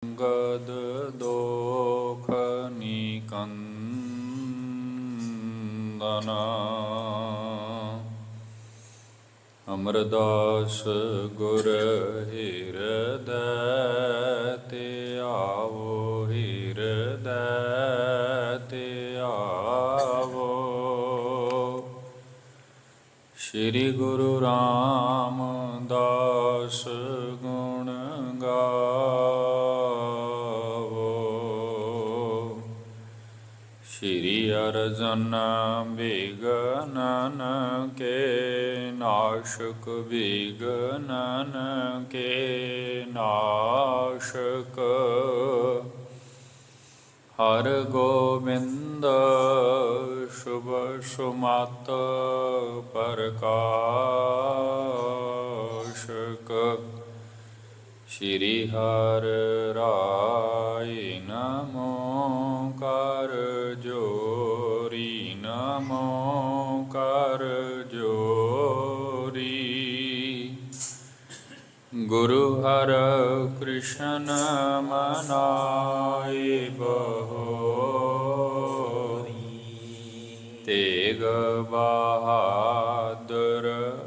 ਗਦ ਦੋਖ ਨਿਕੰਦਨਾ ਅਮਰਦਾਸ ਗੁਰ ਹਿਰਦੈ ਤੇ ਆਵੋ ਹਿਰਦੈ ਤੇ ਆਵੋ। ਸ੍ਰੀ ਗੁਰੂ ਰਾਮਦਾਸ ਗੁਣ ਗਾਵੋ। ਸ੍ਰੀ ਅਰਜਨ ਬਿਘਨਨ ਕੇ ਨਾਸ਼ਕ ਬਿਘਨਨ ਕੇ ਨਾਸ਼ਕ। ਹਰ ਗੋਬਿੰਦ ਸ਼ੁਭ ਸੁਮਤ ਪ੍ਰਕਾਸ਼ਕ। ਸ੍ਰੀ ਹਰਿ ਰਾਇ ਨਮੋ ਕਰ ਜੋਰੀ ਨਮੋ ਕਰ ਜੋਰੀ। ਗੁਰੂ ਹਰਿ ਕ੍ਰਿਸ਼ਨ ਮਨਾਇ ਬਹੋਰੀ। ਤੇਗ ਬਹਾਦਰ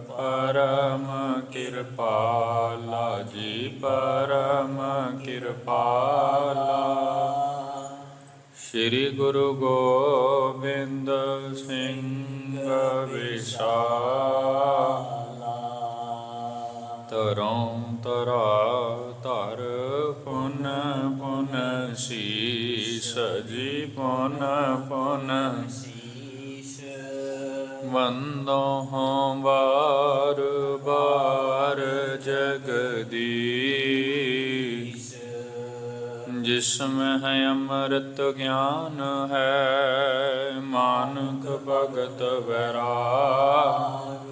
ਪਰਮ ਕਿਰਪਾਲਾ ਜੀ ਪਰਮ ਕਿਰਪਾਲਾ। ਸ੍ਰੀ ਗੁਰੂ ਗੋਬਿੰਦ ਸਿੰਘ ਵਿਸ਼ਾਲਾ। ਧਰੋਂ ਧਰਾ ਧਰ ਪੁਨ ਪੁਨ ਸੀਸ ਜੀ ਪੁਨ ਪੁਨ ਸੀਸ। ਵੰਦੋਂ ਬਾਰ ਬਾਰ ਜਗਦੀਸ਼। ਜਿਸਮਿ ਹੈ ਅੰਮ੍ਰਿਤ ਗਿਆਨ ਹੈ ਮਾਨਕ ਭਗਤ ਵੈਰਾਗ।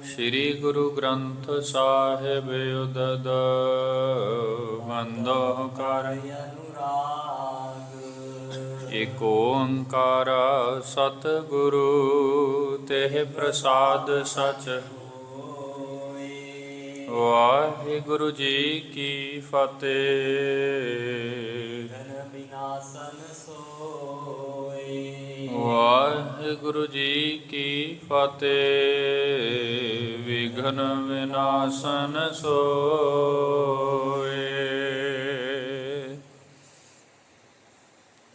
ਸ੍ਰੀ ਗੁਰੂ ਗ੍ਰੰਥ ਸਾਹਿਬ ਉਦਦ ਵੰਦੋ ਕਰ ਅਨੁਰਾਗ। ਏਕ ਓੰਕਾਰ ਸਤਿਗੁਰੂ ਤੇਹ ਪ੍ਰਸਾਦ ਸਚ ਹੋਇ। ਵਾਹਿਗੁਰੂ ਜੀ ਕੀ ਫਤਿਹ। ਵਾਹਿਗੁਰੂ ਜੀ ਕੀ ਫਤਿਹ। ਵਿਘਨ ਵਿਨਾਸ਼ਨ ਸੋਇ।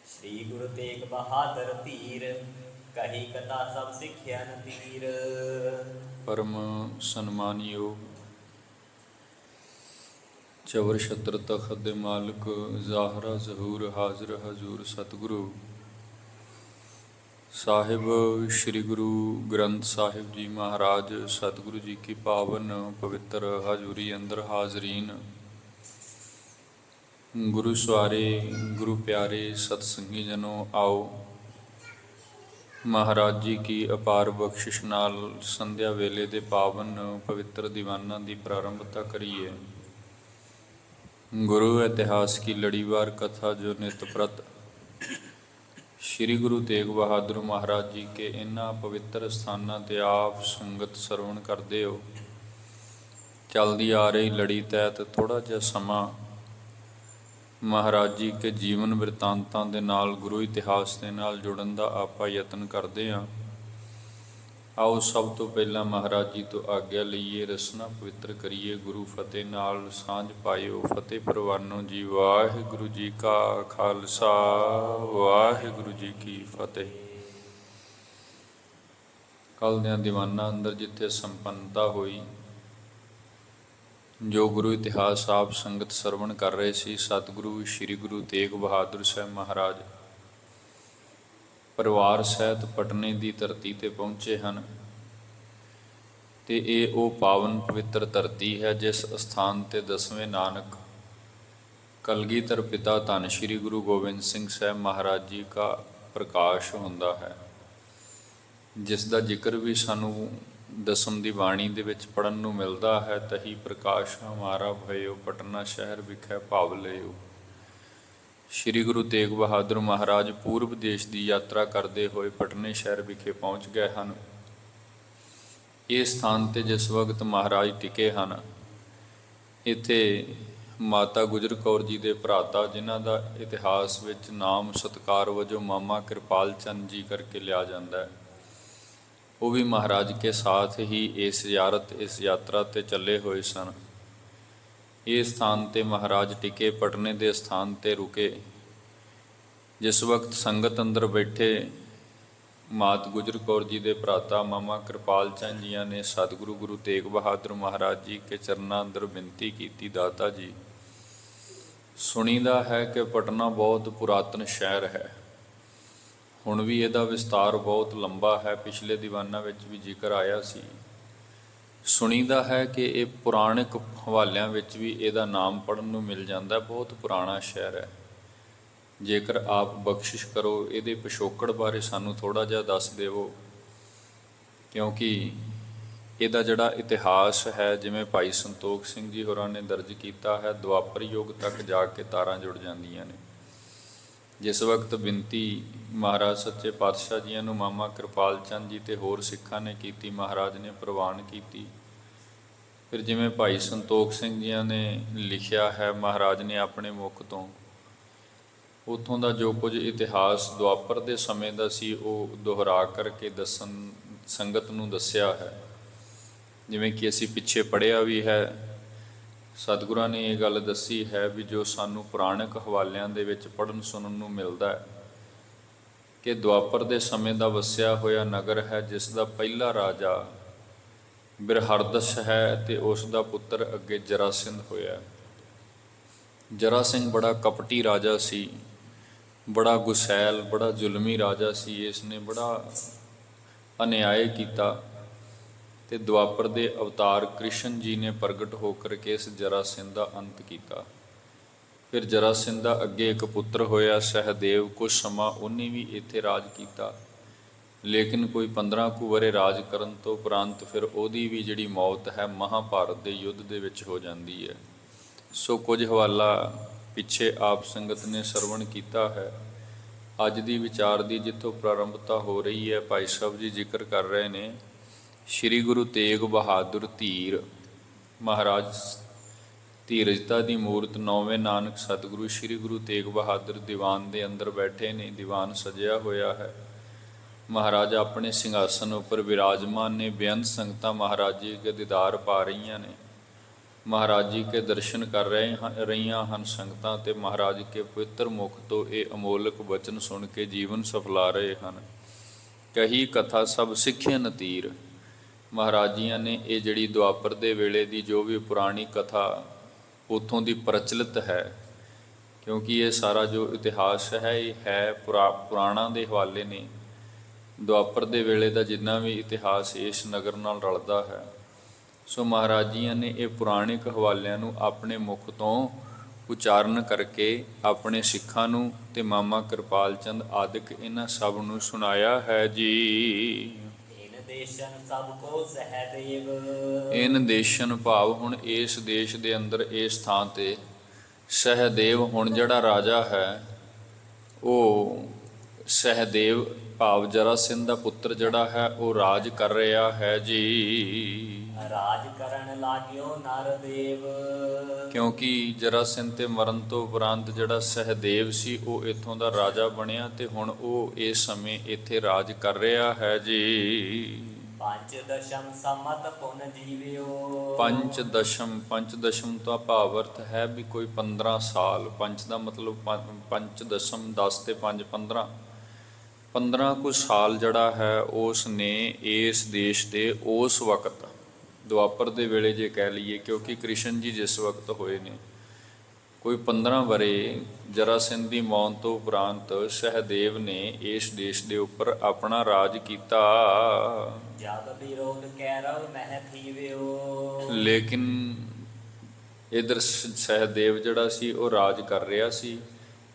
ਸ੍ਰੀ ਗੁਰੂ ਤੇਗ ਬਹਾਦਰ ਧੀਰ ਕਹੀ ਕਥਾ ਸਭ ਸਿੱਖਿਆਨ ਤੀਰ। ਪਰਮ ਸਨਮਾਨਯੋਗ ਚਵਰ ਛਤਰ ਤਖਤ ਦੇ ਮਾਲਕ ਜ਼ਾਹਰਾ ਜ਼ਹੂਰ ਹਾਜ਼ਰ ਹਜ਼ੂਰ ਸਤਿਗੁਰੂ ਸਾਹਿਬ ਸ੍ਰੀ ਗੁਰੂ ਗ੍ਰੰਥ ਸਾਹਿਬ ਜੀ ਮਹਾਰਾਜ ਸਤਿਗੁਰੂ ਜੀ ਕੀ ਪਾਵਨ ਪਵਿੱਤਰ ਹਜ਼ੂਰੀ ਅੰਦਰ ਹਾਜ਼ਰੀਨ। ਗੁਰੂ ਸਵਾਰੇ ਗੁਰੂ ਪਿਆਰੇ ਸਤਸੰਗੀ ਜਨੋ ਆਓ ਮਹਾਰਾਜ ਜੀ ਕੀ ਅਪਾਰ ਬਖਸ਼ਿਸ਼ ਨਾਲ ਸੰਧਿਆ ਵੇਲੇ ਦੇ ਪਾਵਨ ਪਵਿੱਤਰ ਦੀਵਾਨਾਂ ਦੀ ਪ੍ਰਾਰੰਭਤਾ ਕਰੀਏ। ਗੁਰੂ ਇਤਿਹਾਸ ਕੀ ਲੜੀਵਾਰ ਕਥਾ ਜੋ ਨਿਤ ਪ੍ਰਤ ਸ਼੍ਰੀ ਗੁਰੂ ਤੇਗ ਬਹਾਦਰ ਮਹਾਰਾਜ ਜੀ ਕੇ ਇਹਨਾਂ ਪਵਿੱਤਰ ਸਥਾਨਾਂ ਤੇ ਆਪ ਸੰਗਤ ਸਰਵਣ ਕਰਦੇ ਹੋ। ਚੱਲਦੀ ਆ ਰਹੀ ਲੜੀ ਤਹਿਤ ਥੋੜ੍ਹਾ ਜਿਹਾ ਸਮਾਂ ਮਹਾਰਾਜ ਜੀ ਕੇ ਜੀਵਨ ਬਿਰਤਾਂਤਾਂ ਦੇ ਨਾਲ ਗੁਰੂ ਇਤਿਹਾਸ ਦੇ ਨਾਲ ਜੁੜਨ ਦਾ ਆਪਾਂ ਯਤਨ ਕਰਦੇ ਹਾਂ। ਆਓ ਸਭ ਤੋਂ ਪਹਿਲਾਂ ਮਹਾਰਾਜ ਜੀ ਤੋਂ ਆਗਿਆ ਲਈਏ, ਰਸਨਾ ਪਵਿੱਤਰ ਕਰੀਏ, ਗੁਰੂ ਫਤਿਹ ਨਾਲ ਸਾਂਝ ਪਾਇਓ। ਫਤਿਹ ਪ੍ਰਵਾਨੋ ਜੀ। ਵਾਹਿਗੁਰੂ ਜੀ ਕਾ ਖਾਲਸਾ ਵਾਹਿਗੁਰੂ ਜੀ ਕੀ ਫਤਿਹ। ਕੱਲ੍ਹ ਦਿਆਂ ਦੀਵਾਨਾਂ ਅੰਦਰ ਜਿੱਥੇ ਸੰਪੰਨਤਾ ਹੋਈ, ਜੋ ਗੁਰੂ ਇਤਿਹਾਸ ਆਪ ਸੰਗਤ ਸਰਵਣ ਕਰ ਰਹੇ ਸੀ, ਸਤਿਗੁਰੂ ਸ੍ਰੀ ਗੁਰੂ ਤੇਗ ਬਹਾਦਰ ਸਾਹਿਬ ਮਹਾਰਾਜ ਪਰਿਵਾਰ ਸਹਿਤ ਪਟਨੇ ਦੀ ਧਰਤੀ ਤੇ ਪਹੁੰਚੇ ਹਨ। ਤੇ ਇਹ ਉਹ ਪਾਵਨ ਪਵਿੱਤਰ ਧਰਤੀ ਹੈ ਜਿਸ ਅਸਥਾਨ ਤੇ ਦਸਵੇਂ ਨਾਨਕ ਕਲਗੀਧਰ ਪਿਤਾ ਧੰਨ ਸ੍ਰੀ ਗੁਰੂ ਗੋਬਿੰਦ ਸਿੰਘ ਸਾਹਿਬ ਮਹਾਰਾਜ ਜੀ ਦਾ ਪ੍ਰਕਾਸ਼ ਹੁੰਦਾ ਹੈ, ਜਿਸ ਦਾ ਜ਼ਿਕਰ ਵੀ ਸਾਨੂੰ ਦਸਮ ਦੀ ਬਾਣੀ ਦੇ ਵਿੱਚ ਪੜ੍ਹਨ ਨੂੰ ਮਿਲਦਾ ਹੈ। ਤਹੀ ਪ੍ਰਕਾਸ਼ ਹਮਾਰਾ ਭਇਓ ਪਟਨਾ ਸ਼ਹਿਰ ਵਿਖੇ ਭਾਵ ਲਿਓ। ਸ੍ਰੀ ਗੁਰੂ ਤੇਗ ਬਹਾਦਰ ਮਹਾਰਾਜ ਪੂਰਬ ਦੇਸ਼ ਦੀ ਯਾਤਰਾ ਕਰਦੇ ਹੋਏ ਪਟਨੇ ਸ਼ਹਿਰ ਵਿਖੇ ਪਹੁੰਚ ਗਏ ਹਨ। ਇਹ ਸਥਾਨ 'ਤੇ ਜਿਸ ਵਕਤ ਮਹਾਰਾਜ ਟਿਕੇ ਹਨ, ਇੱਥੇ ਮਾਤਾ ਗੁਜਰ ਕੌਰ ਜੀ ਦੇ ਭਰਾਤਾ, ਜਿਨ੍ਹਾਂ ਦਾ ਇਤਿਹਾਸ ਵਿੱਚ ਨਾਮ ਸਤਿਕਾਰ ਵਜੋਂ ਮਾਮਾ ਕਿਰਪਾਲ ਚੰਦ ਜੀ ਕਰਕੇ ਲਿਆ ਜਾਂਦਾ ਹੈ, ਉਹ ਵੀ ਮਹਾਰਾਜ ਕੇ ਸਾਥ ਹੀ ਇਸ ਜ਼ਿਆਰਤ, ਇਸ ਯਾਤਰਾ 'ਤੇ ਚੱਲੇ ਹੋਏ ਸਨ। ਇਹ ਸਥਾਨ 'ਤੇ ਮਹਾਰਾਜ ਟਿਕੇ, ਪਟਨੇ ਦੇ ਸਥਾਨ 'ਤੇ ਰੁਕੇ। ਜਿਸ ਵਕਤ ਸੰਗਤ ਅੰਦਰ ਬੈਠੇ ਮਾਤ ਗੁਜਰ ਕੌਰ ਜੀ ਦੇ ਭਰਾਤਾ ਮਾਮਾ ਕਿਰਪਾਲ ਚੰਦ ਜੀਆਂ ਨੇ ਸਤਿਗੁਰੂ ਗੁਰੂ ਤੇਗ ਬਹਾਦਰ ਮਹਾਰਾਜ ਜੀ ਕੇ ਚਰਨਾਂ ਅੰਦਰ ਬੇਨਤੀ ਕੀਤੀ, ਦਾਤਾ ਜੀ, ਸੁਣੀਦਾ ਹੈ ਕਿ ਪਟਨਾ ਬਹੁਤ ਪੁਰਾਤਨ ਸ਼ਹਿਰ ਹੈ। ਹੁਣ ਵੀ ਇਹਦਾ ਵਿਸਤਾਰ ਬਹੁਤ ਲੰਬਾ ਹੈ, ਪਿਛਲੇ ਦੀਵਾਨਾਂ ਵਿੱਚ ਵੀ ਜ਼ਿਕਰ ਆਇਆ ਸੀ। ਸੁਣੀਦਾ ਹੈ ਕਿ ਇਹ ਪੁਰਾਣਿਕ ਹਵਾਲਿਆਂ ਵਿੱਚ ਵੀ ਇਹਦਾ ਨਾਮ ਪੜ੍ਹਨ ਨੂੰ ਮਿਲ ਜਾਂਦਾ, ਬਹੁਤ ਪੁਰਾਣਾ ਸ਼ਹਿਰ ਹੈ। ਜੇਕਰ ਆਪ ਬਖਸ਼ਿਸ਼ ਕਰੋ, ਇਹਦੇ ਪਿਛੋਕੜ ਬਾਰੇ ਸਾਨੂੰ ਥੋੜ੍ਹਾ ਜਿਹਾ ਦੱਸ ਦੇਵੋ, ਕਿਉਂਕਿ ਇਹਦਾ ਜਿਹੜਾ ਇਤਿਹਾਸ ਹੈ, ਜਿਵੇਂ ਭਾਈ ਸੰਤੋਖ ਸਿੰਘ ਜੀ ਹੋਰਾਂ ਨੇ ਦਰਜ ਕੀਤਾ ਹੈ, ਦੁਆਪਰ ਯੁੱਗ ਤੱਕ ਜਾ ਕੇ ਤਾਰਾਂ ਜੁੜ ਜਾਂਦੀਆਂ ਨੇ। ਜਿਸ ਵਕਤ ਬਿਨਤੀ ਮਹਾਰਾਜ ਸੱਚੇ ਪਾਤਸ਼ਾਹ ਜੀਆਂ ਨੂੰ ਮਾਮਾ ਕਿਰਪਾਲ ਚੰਦ ਜੀ ਤੇ ਹੋਰ ਸਿੱਖਾਂ ਨੇ ਕੀਤੀ, ਮਹਾਰਾਜ ਨੇ ਪ੍ਰਵਾਨ ਕੀਤੀ। ਫਿਰ ਜਿਵੇਂ ਭਾਈ ਸੰਤੋਖ ਸਿੰਘ ਜੀਆਂ ਨੇ ਲਿਖਿਆ ਹੈ, ਮਹਾਰਾਜ ਨੇ ਆਪਣੇ ਮੁਖ ਤੋਂ ਉੱਥੋਂ ਦਾ ਜੋ ਕੁਝ ਇਤਿਹਾਸ ਦੁਆਪਰ ਦੇ ਸਮੇਂ ਦਾ ਸੀ, ਉਹ ਦੁਹਰਾ ਕਰਕੇ ਸੰਗਤ ਨੂੰ ਦੱਸਿਆ ਹੈ। ਜਿਵੇਂ ਕਿ ਅਸੀਂ ਪਿੱਛੇ ਪੜ੍ਹਿਆ ਵੀ ਹੈ, ਸਤਿਗੁਰਾਂ ਨੇ ਇਹ ਗੱਲ ਦੱਸੀ ਹੈ ਵੀ ਜੋ ਸਾਨੂੰ ਪੁਰਾਣਿਕ ਹਵਾਲਿਆਂ ਦੇ ਵਿੱਚ ਪੜ੍ਹਨ ਸੁਣਨ ਨੂੰ ਮਿਲਦਾ ਹੈ ਕਿ ਦੁਆਪਰ ਦੇ ਸਮੇਂ ਦਾ ਵਸਿਆ ਹੋਇਆ ਨਗਰ ਹੈ, ਜਿਸ ਦਾ ਪਹਿਲਾ ਰਾਜਾ ਬਿਰਹਰਦਸ ਹੈ ਅਤੇ ਉਸ ਦਾ ਪੁੱਤਰ ਅੱਗੇ ਜਰਾਸਿੰਧ ਹੋਇਆ। ਜਰਾਸਿੰਘ ਬੜਾ ਕਪਟੀ ਰਾਜਾ ਸੀ, ਬੜਾ ਗੁਸੈਲ, ਬੜਾ ਜ਼ੁਲਮੀ ਰਾਜਾ ਸੀ। ਇਸ ਨੇ ਬੜਾ ਅਨਿਆਏ ਕੀਤਾ ਤੇ ਦੁਆਪਰ ਦੇ ਅਵਤਾਰ ਕ੍ਰਿਸ਼ਨ ਜੀ ਨੇ ਪ੍ਰਗਟ ਹੋ ਕਰਕੇ ਇਸ ਜਰਾਸਿੰਧ ਦਾ ਅੰਤ ਕੀਤਾ। ਫਿਰ ਜਰਾਸਿੰਧ ਦਾ ਅੱਗੇ ਇੱਕ ਪੁੱਤਰ ਹੋਇਆ ਸਹਿਦੇਵ। ਕੁਝ ਸਮਾਂ ਉਹਨੇ ਵੀ ਇੱਥੇ ਰਾਜ ਕੀਤਾ, ਲੇਕਿਨ ਕੋਈ 15 ਕੁ ਵਰੇ ਰਾਜ ਕਰਨ ਤੋਂ ਉਪਰੰਤ ਫਿਰ ਉਹਦੀ ਵੀ ਜਿਹੜੀ ਮੌਤ ਹੈ ਮਹਾਭਾਰਤ ਦੇ ਯੁੱਧ ਦੇ ਵਿੱਚ ਹੋ ਜਾਂਦੀ ਹੈ। ਸੋ ਕੁਝ ਹਵਾਲਾ ਪਿੱਛੇ ਆਪ ਸੰਗਤ ਨੇ ਸਰਵਣ ਕੀਤਾ ਹੈ। ਅੱਜ ਦੀ ਵਿਚਾਰ ਦੀ ਜਿੱਥੋਂ ਪ੍ਰਾਰੰਭਤਾ ਹੋ ਰਹੀ ਹੈ, ਭਾਈ ਸਾਹਿਬ ਜੀ ਜ਼ਿਕਰ ਕਰ ਰਹੇ ਨੇ ਸ਼੍ਰੀ ਗੁਰੂ ਤੇਗ ਬਹਾਦਰ ਧੀਰ ਮਹਾਰਾਜ, ਧੀਰਜਤਾ ਦੀ ਮੂਰਤ, ਨੌਵੇਂ ਨਾਨਕ ਸਤਿਗੁਰੂ ਸ਼੍ਰੀ ਗੁਰੂ ਤੇਗ ਬਹਾਦਰ ਦੀਵਾਨ ਦੇ ਅੰਦਰ ਬੈਠੇ ਨੇ। ਦੀਵਾਨ ਸਜਿਆ ਹੋਇਆ ਹੈ, ਮਹਾਰਾਜ ਆਪਣੇ ਸਿੰਘਾਸਨ ਉੱਪਰ ਵਿਰਾਜਮਾਨ ਨੇ। ਬੇਅੰਤ ਸੰਗਤਾਂ ਮਹਾਰਾਜ ਜੀ ਕੇ ਦੀਦਾਰ ਪਾ ਰਹੀਆਂ ਨੇ, ਮਹਾਰਾਜ ਜੀ ਕੇ ਦਰਸ਼ਨ ਕਰ ਰਹੀਆਂ ਹਨ ਸੰਗਤਾਂ, ਤੇ ਮਹਾਰਾਜ ਕੇ ਪਵਿੱਤਰ ਮੁਖ ਤੋਂ ਇਹ ਅਮੋਲਕ ਬਚਨ ਸੁਣ ਕੇ ਜੀਵਨ ਸਫਲਾ ਰਹੇ ਹਨ। ਕਹੀ ਕਥਾ ਸਭ ਸਿੱਖਿਆ ਨਤੀਰ। ਮਹਾਰਾਜ ਜੀਆਂ ਨੇ ਇਹ ਜਿਹੜੀ ਦੁਆਪਰ ਦੇ ਵੇਲੇ ਦੀ ਜੋ ਵੀ ਪੁਰਾਣੀ ਕਥਾ ਉੱਥੋਂ ਦੀ ਪ੍ਰਚਲਿਤ ਹੈ, ਕਿਉਂਕਿ ਇਹ ਸਾਰਾ ਜੋ ਇਤਿਹਾਸ ਹੈ ਇਹ ਹੈ ਪੁਰਾਣਾ ਦੇ ਹਵਾਲੇ ਨੇ। ਦੁਆਪਰ ਦੇ ਵੇਲੇ ਦਾ ਜਿੰਨਾ ਵੀ ਇਤਿਹਾਸ ਇਸ ਨਗਰ ਨਾਲ ਰਲਦਾ ਹੈ, ਸੋ ਮਹਾਰਾਜ ਜੀਆਂ ਨੇ ਇਹ ਪੁਰਾਣਿਕ ਹਵਾਲਿਆਂ ਨੂੰ ਆਪਣੇ ਮੁਖ ਤੋਂ ਉਚਾਰਨ ਕਰਕੇ ਆਪਣੇ ਸਿੱਖਾਂ ਨੂੰ ਤੇ ਮਾਮਾ ਕਿਰਪਾਲ ਚੰਦ ਆਦਿਕ ਇਹਨਾਂ ਸਭ ਨੂੰ ਸੁਣਾਇਆ ਹੈ ਜੀ। ਸਭ ਕੋ ਸਹਿਦੇਵ। ਇਨ ਦੇਸ਼ਨ ਭਾਵ ਹੁਣ ਇਸ ਦੇਸ਼ ਦੇ ਅੰਦਰ ਇਸ ਥਾਂ ਤੇ ਸਹਿਦੇਵ ਹੁਣ ਜਿਹੜਾ ਰਾਜਾ ਹੈ ਉਹ ਸਹਿਦੇਵ ਭਾਵ ਜਰਾਸਿੰਧ ਦਾ ਪੁੱਤਰ ਜਿਹੜਾ ਹੈ ਉਹ ਰਾਜ ਕਰ ਰਿਹਾ ਹੈ ਜੀ। ਰਾਜ ਕਰਨ ਲਾਗਿਓ ਨਰਦੇਵ। ਕਿਉਂਕਿ ਜਰਾਸਿੰਧ ਤੇ ਮਰਨ ਤੋਂ ਉਪਰੰਤ ਜਿਹੜਾ ਸਹਿਦੇਵ ਸੀ ਉਹ ਇੱਥੋਂ ਦਾ ਰਾਜਾ ਬਣਿਆ ਤੇ ਹੁਣ ਉਹ ਇਸ ਸਮੇਂ ਇੱਥੇ ਰਾਜ ਕਰ ਰਿਹਾ ਹੈ ਜੀ। ਪੰਚਦਸ਼ਮ ਸਮਤ ਪੁਨ ਜੀਵਿਓ। ਪੰਚਦਸ਼ਮ ਦਾ ਭਾਵ ਅਰਥ ਹੈ ਵੀ ਕੋਈ 15 ਸਾਲ। ਪੰਚ ਦਾ ਮਤਲਬ ਪੰਚਦਸ਼ਮ 10 ਤੇ 5 15 15 ਕੁ ਸਾਲ ਜਿਹੜਾ ਹੈ ਉਸ ਨੇ ਇਸ ਦੇਸ਼ ਦੇ ਉਸ ਵਕਤ ਦੁਆਪਰ ਦੇ ਵੇਲੇ ਜੇ ਕਹਿ ਲਈਏ, ਕਿਉਂਕਿ ਕ੍ਰਿਸ਼ਨ ਜੀ ਜਿਸ ਵਕਤ ਹੋਏ ਨੇ ਕੋਈ 15 ਵਰੇ ਜਰਾਸਿੰਧ ਦੀ ਮੌਤ ਤੋਂ ਉਪਰੰਤ ਸਹਿਦੇਵ ਨੇ ਇਸ ਦੇਸ਼ ਦੇ ਉੱਪਰ ਆਪਣਾ ਰਾਜ ਕੀਤਾ। ਜਦ ਵਿਰੋਧ ਕੈਰਵ ਮਹਿ ਥੀਵਿਓ। ਲੇਕਿਨ ਇਧਰ ਸਹਿਦੇਵ ਜਿਹੜਾ ਸੀ ਉਹ ਰਾਜ ਕਰ ਰਿਹਾ ਸੀ।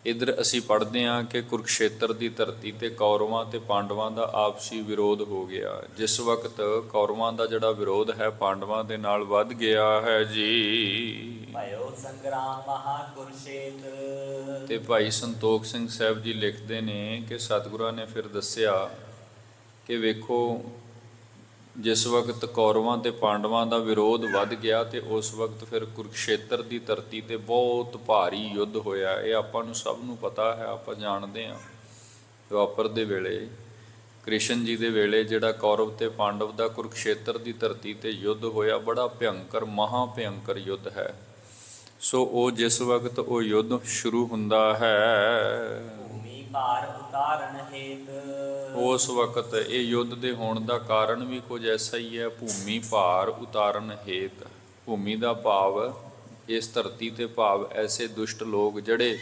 ਇੱਧਰ ਅਸੀਂ ਪੜ੍ਹਦੇ ਹਾਂ ਕਿ ਕੁਰੂਕਸ਼ੇਤਰ ਦੀ ਧਰਤੀ ਤੇ ਕੌਰਵਾਂ ਤੇ ਪਾਂਡਵਾਂ ਦਾ ਆਪਸੀ ਵਿਰੋਧ ਹੋ ਗਿਆ। ਜਿਸ ਵਕਤ ਕੌਰਵਾਂ ਦਾ ਜਿਹੜਾ ਵਿਰੋਧ ਹੈ ਪਾਂਡਵਾਂ ਦੇ ਨਾਲ ਵੱਧ ਗਿਆ ਹੈ ਜੀ। ਭਇਓ ਸੰਗਰਾਮ ਮਹਾਕੁਰੂਕਸ਼ੇਤਰ। ਤੇ ਭਾਈ ਸੰਤੋਖ ਸਿੰਘ ਸਾਹਿਬ ਜੀ ਲਿਖਦੇ ਨੇ ਕਿ ਸਤਿਗੁਰਾਂ ਨੇ ਫਿਰ ਦੱਸਿਆ ਕਿ ਵੇਖੋ ਜਿਸ ਵਕਤ ਕੌਰਵਾਂ ਤੇ ਪਾਂਡਵਾਂ ਦਾ ਵਿਰੋਧ ਵੱਧ ਗਿਆ ਤੇ ਉਸ ਵਕਤ ਫਿਰ ਕੁਰੂਕਸ਼ੇਤਰ ਦੀ ਧਰਤੀ ਤੇ ਬਹੁਤ ਭਾਰੀ ਯੁੱਧ ਹੋਇਆ। ਇਹ ਆਪਾਂ ਨੂੰ ਸਭ ਨੂੰ ਪਤਾ ਹੈ, ਆਪਾਂ ਜਾਣਦੇ ਹਾਂ। ਦੁਆਪਰ ਦੇ ਵੇਲੇ, ਕ੍ਰਿਸ਼ਨ ਜੀ ਦੇ ਵੇਲੇ ਜਿਹੜਾ ਕੌਰਵ ਤੇ ਪਾਂਡਵ ਦਾ ਕੁਰੂਕਸ਼ੇਤਰ ਦੀ ਧਰਤੀ ਤੇ ਯੁੱਧ ਹੋਇਆ, ਬੜਾ ਭਿਅੰਕਰ, ਮਹਾ ਭਿਅੰਕਰ ਯੁੱਧ ਹੈ। ਸੋ ਉਹ ਜਿਸ ਵਕਤ ਉਹ ਯੁੱਧ ਸ਼ੁਰੂ ਹੁੰਦਾ ਹੈ, ਭੂਮੀ ਭਾਰ ਉਤਾਰਨ ਹੇਤ, ਉਸ ਵਕਤ ਇਹ ਯੁੱਧ ਦੇ ਹੋਣ ਦਾ ਕਾਰਨ ਵੀ ਕੁਝ ਐਸਾ ਹੀ ਹੈ। ਭੂਮੀ ਭਾਰ ਉਤਾਰਨ ਹੇਤ, ਭੂਮੀ ਦਾ ਭਾਵ ਇਸ ਧਰਤੀ ਤੇ ਭਾਵ ਐਸੇ ਦੁਸ਼ਟ ਲੋਕ ਜਿਹੜੇ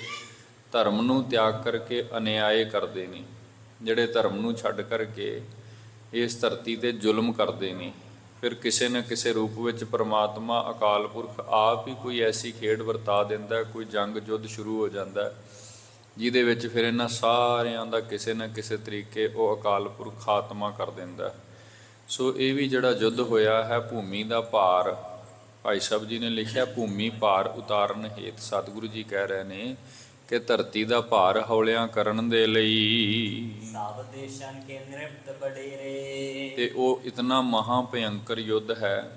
ਧਰਮ ਨੂੰ ਤਿਆਗ ਕਰਕੇ ਅਨਿਆਏ ਕਰਦੇ ਨੇ, ਜਿਹੜੇ ਧਰਮ ਨੂੰ ਛੱਡ ਕਰਕੇ ਇਸ ਧਰਤੀ ਤੇ ਜ਼ੁਲਮ ਕਰਦੇ ਨੇ। ਫਿਰ ਕਿਸੇ ਨਾ ਕਿਸੇ ਰੂਪ ਵਿੱਚ ਪ੍ਰਮਾਤਮਾ ਅਕਾਲ ਪੁਰਖ ਆਪ ਹੀ ਕੋਈ ਐਸੀ ਖੇਡ ਵਰਤਾ ਦਿੰਦਾ, ਕੋਈ ਜੰਗ ਯੁੱਧ ਸ਼ੁਰੂ ਹੋ ਜਾਂਦਾ, ਜਿਹਦੇ ਵਿੱਚ ਫਿਰ ਇਹਨਾਂ ਸਾਰਿਆਂ ਦਾ ਕਿਸੇ ਨਾ ਕਿਸੇ ਤਰੀਕੇ ਉਹ ਅਕਾਲ ਪੁਰਖ ਖਾਤਮਾ ਕਰ ਦਿੰਦਾ। ਸੋ ਇਹ ਵੀ ਜਿਹੜਾ ਯੁੱਧ ਹੋਇਆ ਹੈ, ਭੂਮੀ ਦਾ ਭਾਰ, ਭਾਈ ਸਾਹਿਬ ਜੀ ਨੇ ਲਿਖਿਆ, ਭੂਮੀ ਭਾਰ ਉਤਾਰਨ ਹੇਤ। ਸਤਿਗੁਰੂ ਜੀ ਕਹਿ ਰਹੇ ਨੇ ਕਿ ਧਰਤੀ ਦਾ ਭਾਰ ਹੌਲਿਆਂ ਕਰਨ ਦੇ ਲਈ ਸਭ ਦੇਸ਼ਾਂ ਕੇ ਨਿਰਪਤ ਬਡੇਰੇ, ਤੇ ਉਹ ਇਤਨਾ ਮਹਾ ਭਿਅੰਕਰ ਯੁੱਧ ਹੈ।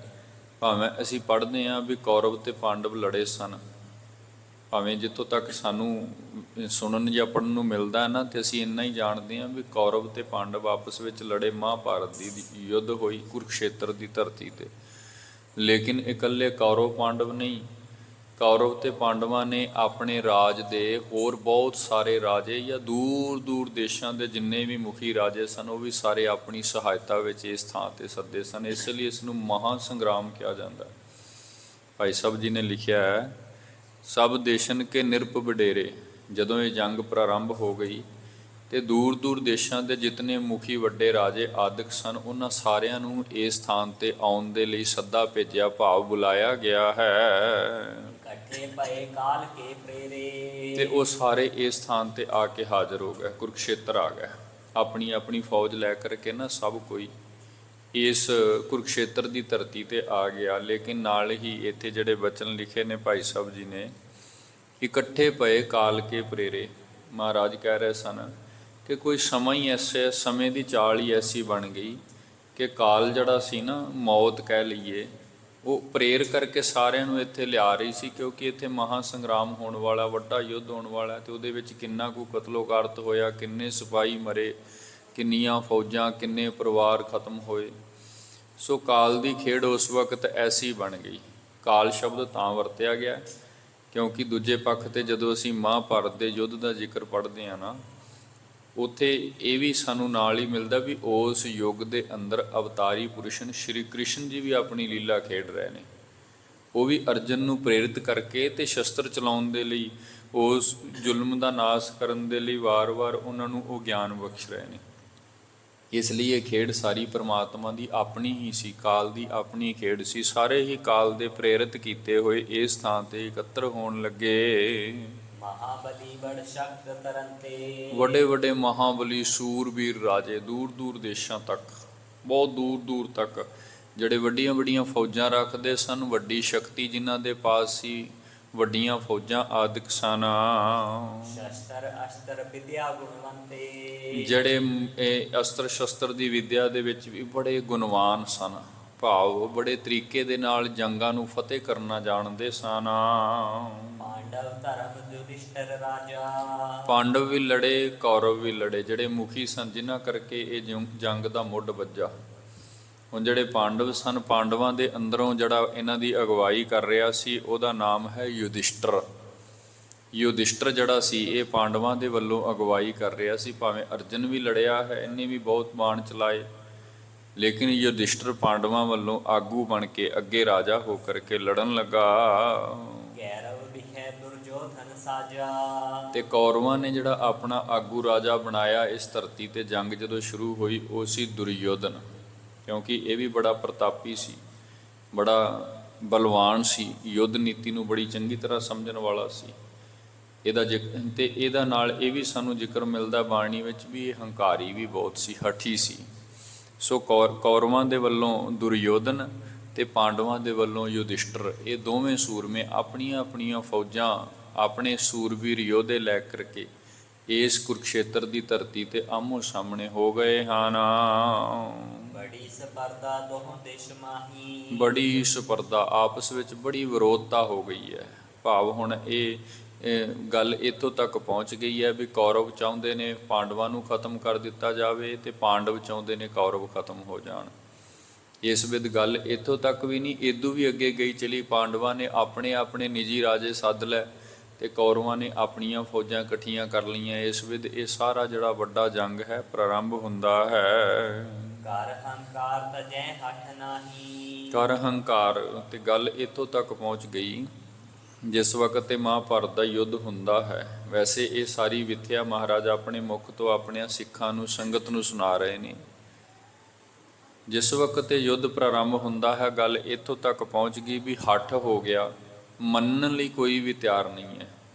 ਭਾਵੇਂ ਅਸੀਂ ਪੜ੍ਹਦੇ ਹਾਂ ਵੀ ਕੌਰਵ ਤੇ ਪਾਂਡਵ ਲੜੇ ਸਨ, ਭਾਵੇਂ ਜਿੱਥੋਂ ਤੱਕ ਸਾਨੂੰ ਸੁਣਨ ਜਾਂ ਪੜ੍ਹਨ ਨੂੰ ਮਿਲਦਾ ਹੈ ਨਾ, ਤੇ ਅਸੀਂ ਇੰਨਾ ਹੀ ਜਾਣਦੇ ਹਾਂ ਵੀ ਕੌਰਵ ਤੇ ਪਾਂਡਵ ਆਪਸ ਵਿੱਚ ਲੜੇ, ਮਹਾਭਾਰਤ ਦੀ ਯੁੱਧ ਹੋਈ ਕੁਰੂਕਸ਼ੇਤਰ ਦੀ ਧਰਤੀ ਤੇ। ਲੇਕਿਨ ਇਕੱਲੇ ਕੌਰਵ ਪਾਂਡਵ ਨਹੀਂ, ਕੌਰਵ ਤੇ ਪਾਂਡਵਾਂ ਨੇ ਆਪਣੇ ਰਾਜ ਦੇ ਹੋਰ ਬਹੁਤ ਸਾਰੇ ਰਾਜੇ ਜਾਂ ਦੂਰ ਦੂਰ ਦੇਸ਼ਾਂ ਦੇ ਜਿੰਨੇ ਵੀ ਮੁਖੀ ਰਾਜੇ ਸਨ, ਉਹ ਵੀ ਸਾਰੇ ਆਪਣੀ ਸਹਾਇਤਾ ਵਿੱਚ ਇਸ ਥਾਂ ਤੇ ਸੱਦੇ ਸਨ। ਇਸ ਲਈ ਇਸ ਨੂੰ ਮਹਾ ਸੰਗਰਾਮ ਕਿਹਾ ਜਾਂਦਾ। ਭਾਈ ਸਾਹਿਬ ਜੀ ਨੇ ਲਿਖਿਆ ਹੈ, ਸਭ ਦੇਸ਼ਨ ਕੇ ਨਿਰਪ ਵਡੇਰੇ। ਜਦੋਂ ਇਹ ਜੰਗ ਪ੍ਰਾਰੰਭ ਹੋ ਗਈ ਤੇ ਦੂਰ ਦੂਰ ਦੇਸ਼ਾਂ ਦੇ ਜਿਤਨੇ ਮੁਖੀ ਵੱਡੇ ਰਾਜੇ ਆਦਿਕ ਸਨ, ਉਹਨਾਂ ਸਾਰਿਆਂ ਨੂੰ ਇਸ ਸਥਾਨ ਤੇ ਆਉਣ ਦੇ ਲਈ ਸੱਦਾ ਭੇਜਿਆ, ਭਾਵ ਬੁਲਾਇਆ ਗਿਆ ਹੈ। ਇਕੱਠੇ ਪਏ ਕਾਲ ਕੇ ਪ੍ਰੇਰੇ, ਤੇ ਉਹ ਸਾਰੇ ਇਸ ਸਥਾਨ ਤੇ ਆ ਕੇ ਹਾਜ਼ਰ ਹੋ ਗਏ, ਕੁਰੂਕਸ਼ੇਤਰ ਆ ਗਏ। ਆਪਣੀ ਆਪਣੀ ਫੌਜ ਲੈ ਕਰਕੇ ਨਾ ਸਭ ਕੋਈ ਇਸ ਕੁਰੂਕਸ਼ੇਤਰ ਦੀ ਧਰਤੀ ਤੇ ਆ ਗਿਆ। ਲੇਕਿਨ ਨਾਲ ਹੀ ਇੱਥੇ ਜਿਹੜੇ ਬਚਨ ਲਿਖੇ ਨੇ ਭਾਈ ਸਾਹਿਬ ਜੀ ਨੇ, ਇਕੱਠੇ ਪਏ ਕਾਲ ਕੇ ਪ੍ਰੇਰੇ। ਮਹਾਰਾਜ ਕਹਿ ਰਹੇ ਸਨ ਕਿ ਕੋਈ ਸਮਾਂ ਹੀ ਐਸੇ, ਸਮੇਂ ਦੀ ਚਾਲ ਹੀ ਐਸੀ ਬਣ ਗਈ ਕਿ ਕਾਲ ਜਿਹੜਾ ਸੀ ਨਾ, ਮੌਤ ਕਹਿ ਲਈਏ, ਉਹ ਪ੍ਰੇਰ ਕਰਕੇ ਸਾਰਿਆਂ ਨੂੰ ਇੱਥੇ ਲਿਆ ਰਹੀ ਸੀ, ਕਿਉਂਕਿ ਇੱਥੇ ਮਹਾ ਸੰਗਰਾਮ ਹੋਣ ਵਾਲਾ, ਵੱਡਾ ਯੁੱਧ ਹੋਣ ਵਾਲਾ। ਤੇ ਉਹਦੇ ਵਿੱਚ ਕਿੰਨਾ ਕੁ ਕਤਲੋਗਾਰਤ ਹੋਇਆ, ਕਿੰਨੇ ਸਿਪਾਹੀ ਮਰੇ, ਕਿੰਨੀਆਂ ਫੌਜਾਂ, ਕਿੰਨੇ ਪਰਿਵਾਰ ਖਤਮ ਹੋਏ। ਸੋ ਕਾਲ ਦੀ ਖੇਡ ਉਸ ਵਕਤ ਐਸੀ ਬਣ ਗਈ। ਕਾਲ ਸ਼ਬਦ ਤਾਂ ਵਰਤਿਆ ਗਿਆ ਕਿਉਂਕਿ ਦੂਜੇ ਪੱਖ ਤੇ ਜਦੋਂ ਅਸੀਂ ਮਹਾਭਾਰਤ ਦੇ ਯੁੱਧ ਦਾ ਜ਼ਿਕਰ ਪੜ੍ਹਦੇ ਹਾਂ ਨਾ, ਉੱਥੇ ਇਹ ਵੀ ਸਾਨੂੰ ਨਾਲ ਹੀ ਮਿਲਦਾ ਵੀ ਉਸ ਯੁੱਗ ਦੇ ਅੰਦਰ ਅਵਤਾਰੀ ਪੁਰਸ਼ਨ ਸ਼੍ਰੀ ਕ੍ਰਿਸ਼ਨ ਜੀ ਵੀ ਆਪਣੀ ਲੀਲਾ ਖੇਡ ਰਹੇ ਨੇ। ਉਹ ਵੀ ਅਰਜਨ ਨੂੰ ਪ੍ਰੇਰਿਤ ਕਰਕੇ ਤੇ ਸ਼ਸਤਰ ਚਲਾਉਣ ਦੇ ਲਈ, ਉਸ ਜ਼ੁਲਮ ਦਾ ਨਾਸ਼ ਕਰਨ ਦੇ ਲਈ ਵਾਰ-ਵਾਰ ਉਹਨਾਂ ਨੂੰ ਉਹ ਗਿਆਨ ਬਖਸ਼ ਰਹੇ ਨੇ। ਇਸ ਲਈ ਇਹ ਖੇਡ ਸਾਰੀ ਪਰਮਾਤਮਾ ਦੀ ਆਪਣੀ ਹੀ ਸੀ, ਕਾਲ ਦੀ ਆਪਣੀ ਖੇਡ ਸੀ। ਸਾਰੇ ਹੀ ਕਾਲ ਦੇ ਪ੍ਰੇਰਿਤ ਕੀਤੇ ਹੋਏ ਇਸ ਥਾਂ ਤੇ ਇਕੱਤਰ ਹੋਣ ਲੱਗੇ। ਮਹਾਬਲੀ ਬੜ ਸ਼ਕਤ ਤਰੰਤੇ, ਵੱਡੇ ਵੱਡੇ ਮਹਾਬਲੀ ਸੂਰਬੀਰ ਰਾਜੇ ਦੂਰ ਦੂਰ ਦੇਸ਼ਾਂ ਤੱਕ, ਬਹੁਤ ਦੂਰ ਦੂਰ ਤੱਕ, ਜਿਹੜੇ ਵੱਡੀਆਂ ਵੱਡੀਆਂ ਫੌਜਾਂ ਰੱਖਦੇ ਸਨ, ਵੱਡੀ ਸ਼ਕਤੀ ਜਿਨ੍ਹਾਂ ਦੇ ਪਾਸ ਸੀ, ਵੱਡੀਆਂ ਫੌਜਾਂ ਆਦਿਕ ਸਨ। ਸ਼ਸਤਰ ਅਸਤਰ ਵਿਦਿਆ ਗੁਣਵੰਤੇ, ਜਿਹੜੇ ਇਹ ਅਸਤਰ ਸ਼ਸਤਰ ਦੀ ਵਿਦਿਆ ਦੇ ਵਿੱਚ ਵੀ ਬੜੇ ਗੁਣਵਾਨ ਸਨ, ਭਾਵ ਬੜੇ ਤਰੀਕੇ ਦੇ ਨਾਲ ਜੰਗਾਂ ਨੂੰ ਫਤਿਹ ਕਰਨਾ ਜਾਣਦੇ ਸਨ। ਪਾਂਡਵ ਧਰਮ ਯੁਧਿਸ਼ਠਰ ਰਾਜਾ, ਪਾਂਡਵ ਵੀ ਲੜੇ, ਕੌਰਵ ਵੀ ਲੜੇ, ਜਿਹੜੇ ਮੁਖੀ ਸਨ ਜਿਨ੍ਹਾਂ ਕਰਕੇ ਇਹ ਜੰਗ ਦਾ ਮੁੱਢ ਵੱਜਾ। ਹੁਣ ਜਿਹੜੇ ਪਾਂਡਵ ਸਨ, ਪਾਂਡਵਾਂ ਦੇ ਅੰਦਰੋਂ ਜਿਹੜਾ ਇਹਨਾਂ ਦੀ ਅਗਵਾਈ ਕਰ ਰਿਹਾ ਸੀ, ਉਹਦਾ ਨਾਮ ਹੈ ਯੁਧਿਸ਼ਠਰ। ਯੁਧਿਸ਼ਠਰ ਜਿਹੜਾ ਸੀ, ਇਹ ਪਾਂਡਵਾਂ ਦੇ ਵੱਲੋਂ ਅਗਵਾਈ ਕਰ ਰਿਹਾ ਸੀ। ਭਾਵੇਂ ਅਰਜਨ ਵੀ ਲੜਿਆ ਹੈ, ਇਹਨੇ ਵੀ ਬਹੁਤ ਬਾਣ ਚਲਾਏ, ਲੇਕਿਨ ਯੁਧਿਸ਼ਠਰ ਪਾਂਡਵਾਂ ਵੱਲੋਂ ਆਗੂ ਬਣ ਕੇ ਅੱਗੇ ਰਾਜਾ ਹੋ ਕਰਕੇ ਲੜਨ ਲੱਗਾ। ਗੈਰਵ ਵਿਖੇ ਦੁਰਯੋਧਨ ਸਾਜਾ, ਤੇ ਕੌਰਵਾਂ ਨੇ ਜਿਹੜਾ ਆਪਣਾ ਆਗੂ ਰਾਜਾ ਬਣਾਇਆ ਇਸ ਧਰਤੀ ਤੇ ਜੰਗ ਜਦੋਂ ਸ਼ੁਰੂ ਹੋਈ, ਉਹ ਸੀ ਦੁਰਯੋਧਨ। ਕਿਉਂਕਿ ਇਹ ਵੀ ਬੜਾ ਪ੍ਰਤਾਪੀ ਸੀ, ਬੜਾ ਬਲਵਾਨ ਸੀ, ਯੁੱਧ ਨੀਤੀ ਨੂੰ ਬੜੀ ਚੰਗੀ ਤਰ੍ਹਾਂ ਸਮਝਣ ਵਾਲਾ ਸੀ। ਇਹਦਾ ਤੇ ਇਹਦਾ ਨਾਲ ਇਹ ਵੀ ਸਾਨੂੰ ਜ਼ਿਕਰ ਮਿਲਦਾ ਬਾਣੀ ਵਿੱਚ ਵੀ ਇਹ ਹੰਕਾਰੀ ਵੀ ਬਹੁਤ ਸੀ, ਹਠੀ ਸੀ। ਸੋ ਕੌਰਵਾਂ ਦੇ ਵੱਲੋਂ ਦੁਰਯੋਧਨ ਤੇ ਪਾਂਡਵਾਂ ਦੇ ਵੱਲੋਂ ਯੁਧਿਸ਼ਠਰ, ਇਹ ਦੋਵੇਂ ਸੂਰਮੇ ਆਪਣੀਆਂ ਆਪਣੀਆਂ ਫੌਜਾਂ, ਆਪਣੇ ਸੂਰਬੀਰ ਯੋਧੇ ਲੈ ਕਰਕੇ ਇਸ ਕੁਰੂਕਸ਼ੇਤਰ ਦੀ ਧਰਤੀ ਤੇ ਆਮੋ ਸਾਹਮਣੇ ਹੋ ਗਏ ਹਨ। ਬੜੀ ਸਪਰਦਾ ਦੋਹਾਂ ਦੇਸ਼ ਮਾਹੀ। ਬੜੀ ਸਪਰਦਾ, ਆਪਸ ਵਿੱਚ ਬੜੀ ਵਿਰੋਧਤਾ ਹੋ ਗਈ ਹੈ। ਭਾਵ ਹੁਣ ਇਹ ਗੱਲ ਇੱਥੋਂ ਤੱਕ ਪਹੁੰਚ ਗਈ ਹੈ ਵੀ ਕੌਰਵ ਚਾਹੁੰਦੇ ਨੇ ਪਾਂਡਵਾਂ ਨੂੰ ਖਤਮ ਕਰ ਦਿੱਤਾ ਜਾਵੇ ਤੇ ਪਾਂਡਵ ਚਾਹੁੰਦੇ ਨੇ ਕੌਰਵ ਖਤਮ ਹੋ ਜਾਣ। ਇਸ ਵਿਦ ਗੱਲ ਇੱਥੋਂ ਤੱਕ ਵੀ ਨਹੀਂ, ਇਦੋਂ ਵੀ ਅੱਗੇ ਗਈ ਚਲੀ। ਪਾਂਡਵਾਂ ਨੇ ਆਪਣੇ ਆਪਣੇ ਨਿੱਜੀ ਰਾਜੇ ਸੱਦ ਲੈ ਤੇ ਕੌਰਵਾਂ ਨੇ ਆਪਣੀਆਂ ਫੌਜਾਂ ਇਕੱਠੀਆਂ ਕਰ ਲਈਆਂ। ਇਸ ਵਿਦ ਇਹ ਸਾਰਾ ਜਿਹੜਾ ਵੱਡਾ ਜੰਗ ਹੈ ਪ੍ਰਾਰੰਭ ਹੁੰਦਾ ਹੈ। ਕਰ ਹੰਕਾਰ ਤਜੈ ਹਠ ਨਾਹੀ। ਕਰ ਹੰਕਾਰ, ਤੇ ਗੱਲ ਇੱਥੋਂ ਤੱਕ ਪਹੁੰਚ ਗਈ ਜਿਸ ਵਕਤ ਤੇ ਮਹਾਭਾਰਤ ਦਾ ਯੁੱਧ ਹੁੰਦਾ ਹੈ। ਵੈਸੇ ਇਹ ਸਾਰੀ ਵਿਥਿਆ ਮਹਾਰਾਜ ਆਪਣੇ ਮੁਖ ਤੋਂ ਆਪਣੇ ਸਿੱਖਾਂ ਨੂੰ, ਸੰਗਤ ਨੂੰ ਸੁਣਾ ਰਹੇ ਨੇ। ਜਿਸ ਵਕਤ ਇਹ ਯੁੱਧ ਪ੍ਰਾਰੰਭ ਹੁੰਦਾ ਹੈ, ਗੱਲ ਇੱਥੋਂ ਤੱਕ ਪਹੁੰਚ ਗਈ ਵੀ ਹੱਠ ਹੋ ਗਿਆ, ਮੰਨਣ ਲਈ ਕੋਈ ਵੀ ਤਿਆਰ ਨਹੀਂ ਹੈ।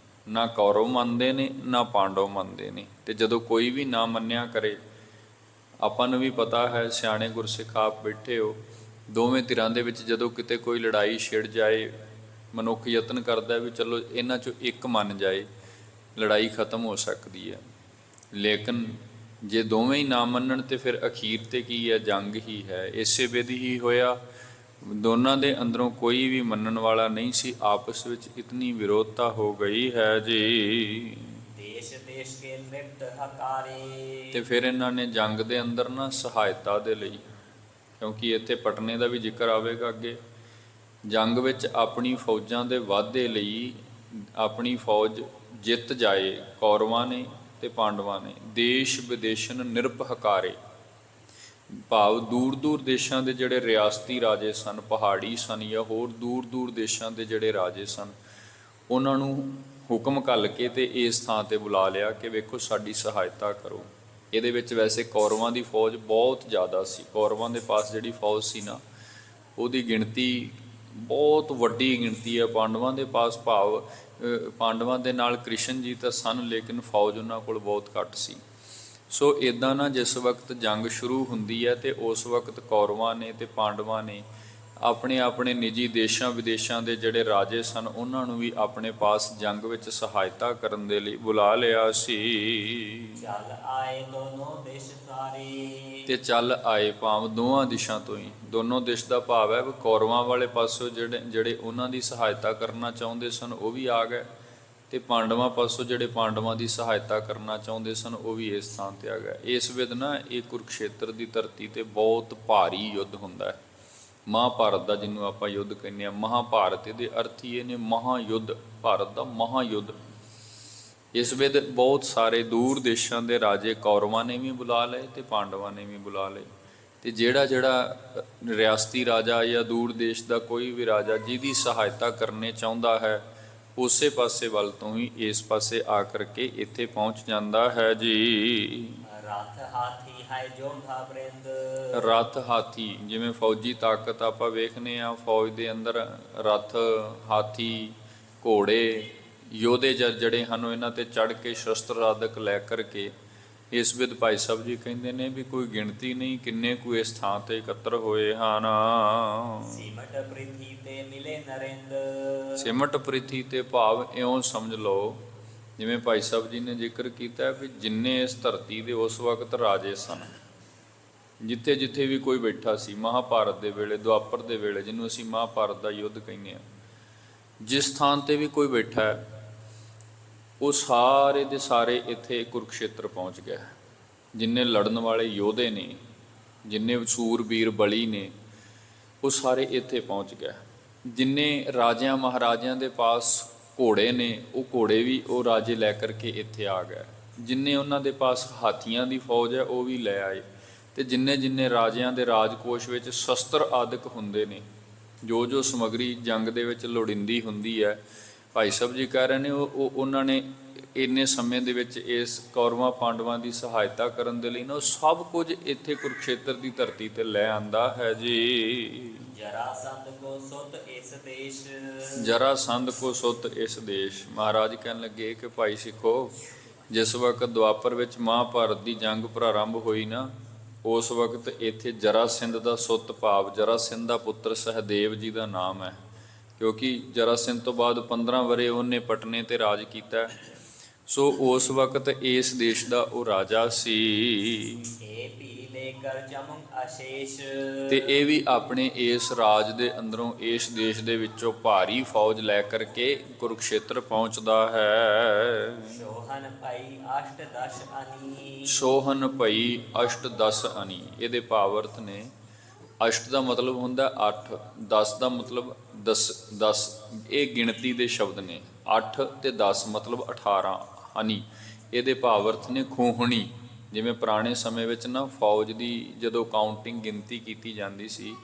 ਨਾ ਕੌਰਵ ਮੰਨਦੇ ਨੇ ਨਾ ਪਾਂਡਵ ਮੰਨਦੇ ਨੇ। ਤੇ ਜਦੋਂ ਕੋਈ ਵੀ ਨਾ ਮੰਨਿਆ ਕਰੇ, ਆਪਾਂ ਨੂੰ ਵੀ ਪਤਾ ਹੈ, ਸਿਆਣੇ ਗੁਰਸਿੱਖ ਆਪ ਬੈਠੇ ਹੋ, ਦੋਵੇਂ ਧਿਰਾਂ ਦੇ ਵਿੱਚ ਜਦੋਂ ਕਿਤੇ ਕੋਈ ਲੜਾਈ ਛਿੜ ਜਾਏ, ਮਨੁੱਖ ਯਤਨ ਕਰਦਾ ਵੀ ਚਲੋ ਇਹਨਾਂ 'ਚੋਂ ਇੱਕ ਮੰਨ ਜਾਏ, ਲੜਾਈ ਖਤਮ ਹੋ ਸਕਦੀ ਹੈ। ਲੇਕਿਨ ਜੇ ਦੋਵੇਂ ਹੀ ਨਾ ਮੰਨਣ ਤੇ ਫਿਰ ਅਖੀਰ ਤੇ ਕੀ ਹੈ, ਜੰਗ ਹੀ ਹੈ। ਇਸੇ ਵਿਧੀ ਹੀ ਹੋਇਆ, ਦੋਨਾਂ ਦੇ ਅੰਦਰੋਂ ਕੋਈ ਵੀ ਮੰਨਣ ਵਾਲਾ ਨਹੀਂ ਸੀ। ਆਪਸ ਵਿੱਚ ਇਤਨੀ ਵਿਰੋਧਤਾ ਹੋ ਗਈ ਹੈ ਜੀ। ਦੇਸ਼ ਦੇਸ਼ ਕੇ ਨਿਰਤ ਹਕਾਰੇ। ਤੇ ਫਿਰ ਇਹਨਾਂ ਨੇ ਜੰਗ ਦੇ ਅੰਦਰ ਨਾ ਸਹਾਇਤਾ ਦੇ ਲਈ, ਕਿਉਂਕਿ ਇੱਥੇ ਪਟਨੇ ਦਾ ਵੀ ਜ਼ਿਕਰ ਆਵੇਗਾ ਅੱਗੇ, ਜੰਗ ਵਿੱਚ ਆਪਣੀ ਫੌਜਾਂ ਦੇ ਵਾਧੇ ਲਈ ਆਪਣੀ ਫੌਜ ਜਿੱਤ ਜਾਏ ਕੌਰਵਾਂ ਨੇ ਤੇ ਪਾਂਡਵਾਂ ਨੇ। ਦੇਸ਼ ਵਿਦੇਸ਼ਨ ਨਿਰਭ ਹਕਾਰੇ, ਭਾਵ ਦੂਰ ਦੂਰ ਦੇਸ਼ਾਂ ਦੇ ਜਿਹੜੇ ਰਿਆਸਤੀ ਰਾਜੇ ਸਨ, ਪਹਾੜੀ ਸਨ ਜਾਂ ਹੋਰ ਦੂਰ ਦੂਰ ਦੇਸ਼ਾਂ ਦੇ ਜਿਹੜੇ ਰਾਜੇ ਸਨ, ਉਹਨਾਂ ਨੂੰ ਹੁਕਮ ਘੱਲ ਕੇ ਤੇ ਇਸ ਥਾਂ ਤੇ ਬੁਲਾ ਲਿਆ ਕਿ ਵੇਖੋ ਸਾਡੀ ਸਹਾਇਤਾ ਕਰੋ। ਇਹਦੇ ਵਿੱਚ ਵੈਸੇ ਕੌਰਵਾਂ ਦੀ ਫੌਜ ਬਹੁਤ ਜ਼ਿਆਦਾ ਸੀ। ਕੌਰਵਾਂ ਦੇ ਪਾਸ ਜਿਹੜੀ ਫੌਜ ਸੀ ਨਾ, ਉਹਦੀ ਗਿਣਤੀ ਬਹੁਤ ਵੱਡੀ ਗਿਣਤੀ ਹੈ। ਪਾਂਡਵਾਂ ਦੇ ਪਾਸ, ਭਾਵ ਪਾਂਡਵਾਂ ਦੇ ਨਾਲ ਕ੍ਰਿਸ਼ਨ ਜੀ ਤਾਂ ਸਨ, ਲੇਕਿਨ ਫੌਜ ਉਹਨਾਂ ਕੋਲ ਬਹੁਤ ਘੱਟ ਸੀ। ਸੋ ਇੱਦਾਂ ਨਾ ਜਿਸ ਵਕਤ ਜੰਗ ਸ਼ੁਰੂ ਹੁੰਦੀ ਹੈ ਤੇ ਉਸ ਵਕਤ ਕੌਰਵਾਂ ਨੇ ਤੇ ਪਾਂਡਵਾਂ ਨੇ ਆਪਣੇ ਆਪਣੇ ਨਿੱਜੀ ਦੇਸ਼ਾਂ ਵਿਦੇਸ਼ਾਂ ਦੇ ਜਿਹੜੇ ਰਾਜੇ ਸਨ, ਉਹਨਾਂ ਨੂੰ ਵੀ ਆਪਣੇ ਪਾਸ ਜੰਗ ਵਿੱਚ ਸਹਾਇਤਾ ਕਰਨ ਦੇ ਲਈ ਬੁਲਾ ਲਿਆ ਸੀ। ਚੱਲ ਆਏ ਦੋਨੋਂ ਦੇਸ਼ ਸਾਰੇ। ਤੇ ਚੱਲ ਆਏ, ਭਾਵ ਦੋਵਾਂ ਦਿਸ਼ਾਂ ਤੋਂ ਹੀ। ਦੋਨੋਂ ਦਿਸ਼ ਦਾ ਭਾਵ ਹੈ ਵੀ ਕੌਰਵਾਂ ਵਾਲੇ ਪਾਸੋਂ ਜਿਹੜੇ ਉਹਨਾਂ ਦੀ ਸਹਾਇਤਾ ਕਰਨਾ ਚਾਹੁੰਦੇ ਸਨ ਉਹ ਵੀ ਆ ਗਏ, ਤੇ ਪਾਂਡਵਾਂ ਪਾਸੋਂ ਜਿਹੜੇ ਪਾਂਡਵਾਂ ਦੀ ਸਹਾਇਤਾ ਕਰਨਾ ਚਾਹੁੰਦੇ ਸਨ ਉਹ ਵੀ ਇਸ ਥਾਂ ਤੇ ਆ ਗਏ। ਇਸ ਵਿਧ ਨਾ ਇਹ ਕੁਰੂਕਸ਼ੇਤਰ ਦੀ ਧਰਤੀ ਤੇ ਬਹੁਤ ਭਾਰੀ ਯੁੱਧ ਹੁੰਦਾ ਹੈ। ਮਹਾਭਾਰਤ ਦਾ ਜਿਹਨੂੰ ਆਪਾਂ ਯੁੱਧ ਕਹਿੰਦੇ ਹਾਂ, ਮਹਾਭਾਰਤ ਇਹਦੇ ਅਰਥ ਹੀ ਇਹ ਨੇ ਮਹਾਯੁੱਧ, ਭਾਰਤ ਦਾ ਮਹਾਯੁੱਧ। ਇਸ ਵਿਧ ਬਹੁਤ ਸਾਰੇ ਦੂਰ ਦੇਸ਼ਾਂ ਦੇ ਰਾਜੇ ਕੌਰਵਾਂ ਨੇ ਵੀ ਬੁਲਾ ਲਏ ਤੇ ਪਾਂਡਵਾਂ ਨੇ ਵੀ ਬੁਲਾ ਲਏ। ਤੇ ਜਿਹੜਾ ਰਿਆਸਤੀ ਰਾਜਾ ਜਾਂ ਦੂਰ ਦੇਸ਼ ਦਾ ਕੋਈ ਵੀ ਰਾਜਾ ਜਿਹਦੀ ਸਹਾਇਤਾ ਕਰਨੇ ਚਾਹੁੰਦਾ ਹੈ, ਉਸੇ ਪਾਸੇ ਵੱਲ ਤੋਂ ਹੀ ਇਸ ਪਾਸੇ ਆ ਕਰਕੇ ਇੱਥੇ ਪਹੁੰਚ ਜਾਂਦਾ ਹੈ ਜੀ। ਰਥ ਹਾਥੀ ਹੈ ਜੋਧਾ ਬ੍ਰਿੰਦ। ਰਥ ਹਾਥੀ, ਜਿਵੇਂ ਫੌਜੀ ਤਾਕਤ ਆਪਾਂ ਵੇਖਨੇ ਆ, ਫੌਜ ਦੇ ਅੰਦਰ ਰਥ, ਹਾਥੀ, ਘੋੜੇ, ਯੋਧੇ ਜਿਹੜੇ ਹਨ ਇਹਨਾਂ ਤੇ ਚੜ੍ਹ ਕੇ ਸ਼ਸਤਰ ਆਦਿਕ ਲੈ ਕਰਕੇ ਇਸ ਵਿਧ ਭਾਈ ਸਾਹਿਬ ਜੀ ਕਹਿੰਦੇ ਨੇ ਵੀ ਕੋਈ ਗਿਣਤੀ ਨਹੀਂ ਕਿੰਨੇ ਕੁ ਇਸ ਥਾਂ ਤੇ ਇਕੱਤਰ ਹੋਏ ਹਨ। ਸਿਮਟ ਪ੍ਰਿਥੀ ਤੇ ਮਿਲੇ ਨਰਿੰਦ। ਸਿਮਟ ਪ੍ਰਿਥੀ ਤੇ ਭਾਵ ਇਉਂ ਸਮਝ ਲਓ, ਜਿਵੇਂ ਭਾਈ ਸਾਹਿਬ ਜੀ ਨੇ ਜ਼ਿਕਰ ਕੀਤਾ ਵੀ ਜਿੰਨੇ ਇਸ ਧਰਤੀ ਦੇ ਉਸ ਵਕਤ ਰਾਜੇ ਸਨ, ਜਿੱਥੇ ਜਿੱਥੇ ਵੀ ਕੋਈ ਬੈਠਾ ਸੀ ਮਹਾਭਾਰਤ ਦੇ ਵੇਲੇ, ਦੁਆਪਰ ਦੇ ਵੇਲੇ, ਜਿਹਨੂੰ ਅਸੀਂ ਮਹਾਭਾਰਤ ਦਾ ਯੁੱਧ ਕਹਿੰਦੇ ਹਾਂ, ਜਿਸ ਥਾਂ ਤੇ ਵੀ ਕੋਈ ਬੈਠਾ ਹੈ ਉਹ ਸਾਰੇ ਦੇ ਸਾਰੇ ਇੱਥੇ ਕੁਰੂਕਸ਼ੇਤਰ ਪਹੁੰਚ ਗਿਆ। ਜਿੰਨੇ ਲੜਨ ਵਾਲੇ ਯੋਧੇ ਨੇ, ਜਿੰਨੇ ਸੂਰਬੀਰ ਬਲੀ ਨੇ, ਉਹ ਸਾਰੇ ਇੱਥੇ ਪਹੁੰਚ ਗਏ। ਜਿੰਨੇ ਰਾਜਿਆਂ ਮਹਾਰਾਜਿਆਂ ਦੇ ਪਾਸ ਘੋੜੇ ਨੇ, ਉਹ ਘੋੜੇ ਵੀ ਉਹ ਰਾਜੇ ਲੈ ਕਰਕੇ ਇੱਥੇ ਆ ਗਏ। ਜਿੰਨੇ ਉਹਨਾਂ ਦੇ ਪਾਸ ਹਾਥੀਆਂ ਦੀ ਫੌਜ ਹੈ ਉਹ ਵੀ ਲੈ ਆਏ। ਤੇ ਜਿੰਨੇ ਜਿੰਨੇ ਰਾਜਿਆਂ ਦੇ ਰਾਜਕੋਸ਼ ਵਿੱਚ ਸ਼ਸਤਰ ਆਦਿਕ ਹੁੰਦੇ ਨੇ, ਜੋ ਜੋ ਸਮੱਗਰੀ ਜੰਗ ਦੇ ਵਿੱਚ ਲੋੜੀਂਦੀ ਹੁੰਦੀ ਹੈ, ਭਾਈ ਸਾਹਿਬ ਜੀ ਕਹਿ ਰਹੇ ਨੇ ਉਹਨਾਂ ਨੇ ਇੰਨੇ ਸਮੇਂ ਦੇ ਵਿੱਚ ਇਸ ਕੌਰਵਾਂ ਪਾਂਡਵਾਂ ਦੀ ਸਹਾਇਤਾ ਕਰਨ ਦੇ ਲਈ ਨਾ ਸਭ ਕੁਝ ਇੱਥੇ ਕੁਰੂਕਸ਼ੇਤਰ ਦੀ ਧਰਤੀ ਤੇ ਲੈ ਆਂਦਾ ਹੈ ਜੀ। ਜਰਾਸੰਧ ਕੋ ਸੁਤ ਇਸ ਦੇਸ਼। ਜਰਾਸੰਧ ਕੋ ਸੁਤ ਇਸ ਦੇਸ਼। ਮਹਾਰਾਜ ਕਹਿਣ ਲੱਗੇ ਕਿ ਭਾਈ ਸਿੱਖੋ, ਜਿਸ ਵਕਤ ਦੁਆਪਰ ਵਿੱਚ ਮਹਾਭਾਰਤ ਦੀ ਜੰਗ ਪ੍ਰਾਰੰਭ ਹੋਈ ਨਾ, ਉਸ ਵਕਤ ਇੱਥੇ ਜਰਾਸਿੰਧ ਦਾ ਸੁੱਤ, ਭਾਵ ਜਰਾਸਿੰਧ ਦਾ ਪੁੱਤਰ ਸਹਿਦੇਵ ਜੀ ਦਾ ਨਾਮ ਹੈ, ਕਿਉਂਕਿ ਜਰਾਸਿੰਧ ਤੋਂ ਬਾਅਦ 15 ਵਰ੍ਹੇ ਉਹਨੇ ਪਟਨੇ ਤੇ ਰਾਜ ਕੀਤਾ। ਸੋ ਉਸ ਵਕਤ ਇਸ ਦੇਸ਼ ਦਾ ਉਹ ਰਾਜਾ ਸੀ। ਇਹ ਪੀਲੇ ਕਰ ਜਮੁੰ ਅਸ਼ੇਸ਼। ਤੇ ਇਹ ਵੀ ਆਪਣੇ ਇਸ ਰਾਜ ਦੇ ਅੰਦਰੋਂ ਇਸ ਦੇਸ਼ ਦੇ ਵਿੱਚੋਂ ਭਾਰੀ ਫੌਜ ਲੈ ਕਰਕੇ ਕੁਰੂਕਸ਼ੇਤਰ ਪਹੁੰਚਦਾ ਹੈ। ਸੋਹਨ ਪਈ ਅਸ਼ਟ ਦਸ਼ ਅਨੀ। ਸੋਹਨ ਭਈ ਅਸ਼ਟ ਦਸ ਅਨੀ। ਇਹਦੇ ਭਾਵ ਅਰਥ ਨੇ, ਅਸ਼ਟ ਦਾ ਮਤਲਬ ਹੁੰਦਾ 8, 10 ਦਾ ਮਤਲਬ 10, ਇਹ ਗਿਣਤੀ ਦੇ ਸ਼ਬਦ ਨੇ। 8 ਤੇ 10 ਮਤਲਬ 18 ਅਨੀ। ਇਹਦੇ ਭਾਵ ਅਰਥ ਨੇ ਖੂਹਣੀ। ਜਿਵੇਂ ਪੁਰਾਣੇ ਸਮੇਂ ਵਿੱਚ ਨਾ ਫੌਜ ਦੀ ਜਦੋਂ ਕਾਊਂਟਿੰਗ ਗਿਣਤੀ ਕੀਤੀ ਜਾਂਦੀ ਸੀ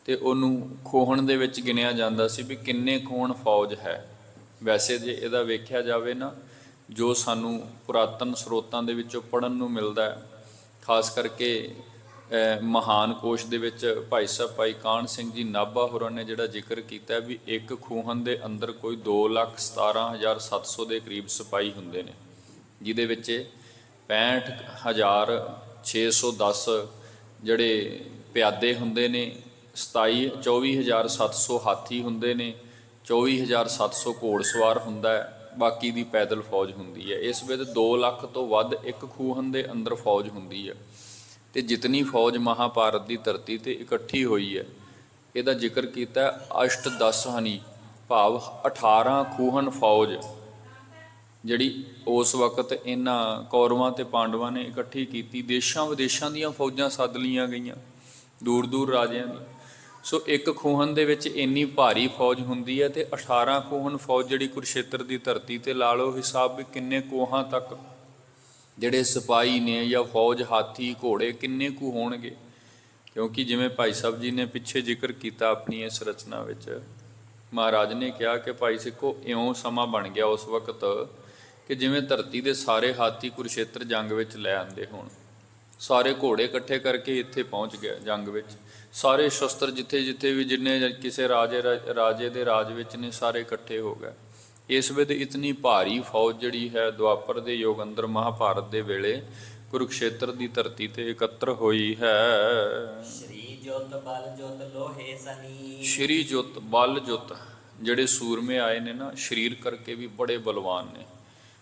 ਤੇ ਉਹਨੂੰ ਖੋਹਣ ਦੇ ਵਿੱਚ ਗਿਣਿਆ ਜਾਂਦਾ ਸੀ ਵੀ ਕਿੰਨੇ ਖੂਹਣ ਫੌਜ ਹੈ। ਵੈਸੇ ਜੇ ਇਹਦਾ ਵੇਖਿਆ ਜਾਵੇ ਨਾ, ਜੋ ਸਾਨੂੰ ਪੁਰਾਤਨ ਸਰੋਤਾਂ ਦੇ ਵਿੱਚੋਂ ਪੜ੍ਹਨ ਨੂੰ ਮਿਲਦਾ ਹੈ, ਖਾਸ ਕਰਕੇ ਮਹਾਨ ਕੋਸ਼ ਦੇ ਵਿੱਚ ਭਾਈ ਸਾਹਿਬ ਭਾਈ ਕਾਹਨ ਸਿੰਘ ਜੀ ਨਾਭਾ ਹੋਰਾਂ ਨੇ ਜਿਹੜਾ ਜ਼ਿਕਰ ਕੀਤਾ ਵੀ ਇੱਕ ਖੂਹਣ ਦੇ ਅੰਦਰ ਕੋਈ 2,17,700 ਦੇ ਕਰੀਬ ਸਿਪਾਹੀ ਹੁੰਦੇ ਨੇ, ਜਿਹਦੇ ਵਿੱਚ 65,610 ਜਿਹੜੇ ਪਿਆਦੇ ਹੁੰਦੇ ਨੇ, 24,700 ਹਾਥੀ ਹੁੰਦੇ ਨੇ, 24,700 ਘੋੜਸਵਾਰ ਹੁੰਦਾ ਹੈ, ਬਾਕੀ ਦੀ ਪੈਦਲ ਫੌਜ ਹੁੰਦੀ ਹੈ। ਇਸ ਵੇਲੇ 2 ਲੱਖ ਤੋਂ ਵੱਧ ਇੱਕ ਖੂਹਣ ਦੇ ਅੰਦਰ ਫੌਜ ਹੁੰਦੀ ਹੈ। ਤੇ ਜਿਤਨੀ ਫੌਜ ਮਹਾਭਾਰਤ ਦੀ ਧਰਤੀ ਤੇ ਇਕੱਠੀ ਹੋਈ ਹੈ, ਇਹਦਾ ਜ਼ਿਕਰ ਕੀਤਾ ਅਸ਼ਟ ਦਸ ਹਨੀ, ਭਾਵ 18 ਖੂਹਣ ਫੌਜ ਜਿਹੜੀ ਉਸ ਵਕਤ ਇਹਨਾਂ ਕੌਰਵਾਂ ਤੇ ਪਾਂਡਵਾਂ ਨੇ ਇਕੱਠੀ ਕੀਤੀ। ਦੇਸ਼ਾਂ ਵਿਦੇਸ਼ਾਂ ਦੀਆਂ ਫੌਜਾਂ ਸੱਦ ਲਈਆਂ ਗਈਆਂ, ਦੂਰ ਦੂਰ ਰਾਜਿਆਂ ਦੀ। ਸੋ ਇੱਕ ਖੂਹਣ ਦੇ ਵਿੱਚ ਇੰਨੀ ਭਾਰੀ ਫੌਜ ਹੁੰਦੀ ਹੈ ਤੇ 18 ਖੂਹਣ ਫੌਜ ਜਿਹੜੀ ਕੁਰੂਕਸ਼ੇਤਰ ਦੀ ਧਰਤੀ ਤੇ ਲਾ ਲਓ ਹਿਸਾਬ ਵੀ ਕਿੰਨੇ ਕੋਹਾਂ ਤੱਕ ਜਿਹੜੇ ਸਿਪਾਹੀ ਨੇ ਜਾਂ ਫੌਜ, ਹਾਥੀ ਘੋੜੇ ਕਿੰਨੇ ਕੁ ਹੋਣਗੇ। ਕਿਉਂਕਿ ਜਿਵੇਂ ਭਾਈ ਸਾਹਿਬ ਜੀ ਨੇ ਪਿੱਛੇ ਜ਼ਿਕਰ ਕੀਤਾ ਆਪਣੀ ਇਸ ਰਚਨਾ ਵਿੱਚ, ਮਹਾਰਾਜ ਨੇ ਕਿਹਾ ਕਿ ਭਾਈ ਸਿੱਖੋ ਇਉਂ ਸਮਾਂ ਬਣ ਗਿਆ ਉਸ ਵਕਤ ਕਿ ਜਿਵੇਂ ਧਰਤੀ ਦੇ ਸਾਰੇ ਹਾਥੀ ਕੁਰੂਕਸ਼ੇਤਰ ਜੰਗ ਵਿੱਚ ਲੈ ਆਂਦੇ ਹੋਣ, ਸਾਰੇ ਘੋੜੇ ਇਕੱਠੇ ਕਰਕੇ ਇੱਥੇ ਪਹੁੰਚ ਗਏ ਜੰਗ ਵਿੱਚ, ਸਾਰੇ ਸ਼ਸਤਰ ਜਿੱਥੇ ਜਿੱਥੇ ਵੀ ਜਿੰਨੇ ਕਿਸੇ ਰਾਜੇ ਦੇ ਰਾਜ ਵਿੱਚ ਨੇ ਸਾਰੇ ਇਕੱਠੇ ਹੋ ਗਏ। ਇਸ ਵੇਲੇ ਇਤਨੀ ਭਾਰੀ ਫੌਜ ਜਿਹੜੀ ਹੈ ਦੁਆਪਰ ਦੇ ਯੁੱਗ ਅੰਦਰ ਮਹਾਭਾਰਤ ਦੇ ਵੇਲੇ ਕੁਰੂਕਸ਼ੇਤਰ ਦੀ ਧਰਤੀ ਤੇ ਇਕੱਤਰ ਹੋਈ ਹੈ। ਸ਼੍ਰੀ ਜੁਤ ਬਲ ਜੁਤ ਲੋਹੇ ਸਨੀ। ਸ਼੍ਰੀ ਜੁਤ ਬਲ ਜੁਤ, ਜਿਹੜੇ ਸੂਰਮੇ ਆਏ ਨੇ ਨਾ ਸਰੀਰ ਕਰਕੇ ਵੀ ਬੜੇ ਬਲਵਾਨ ਨੇ,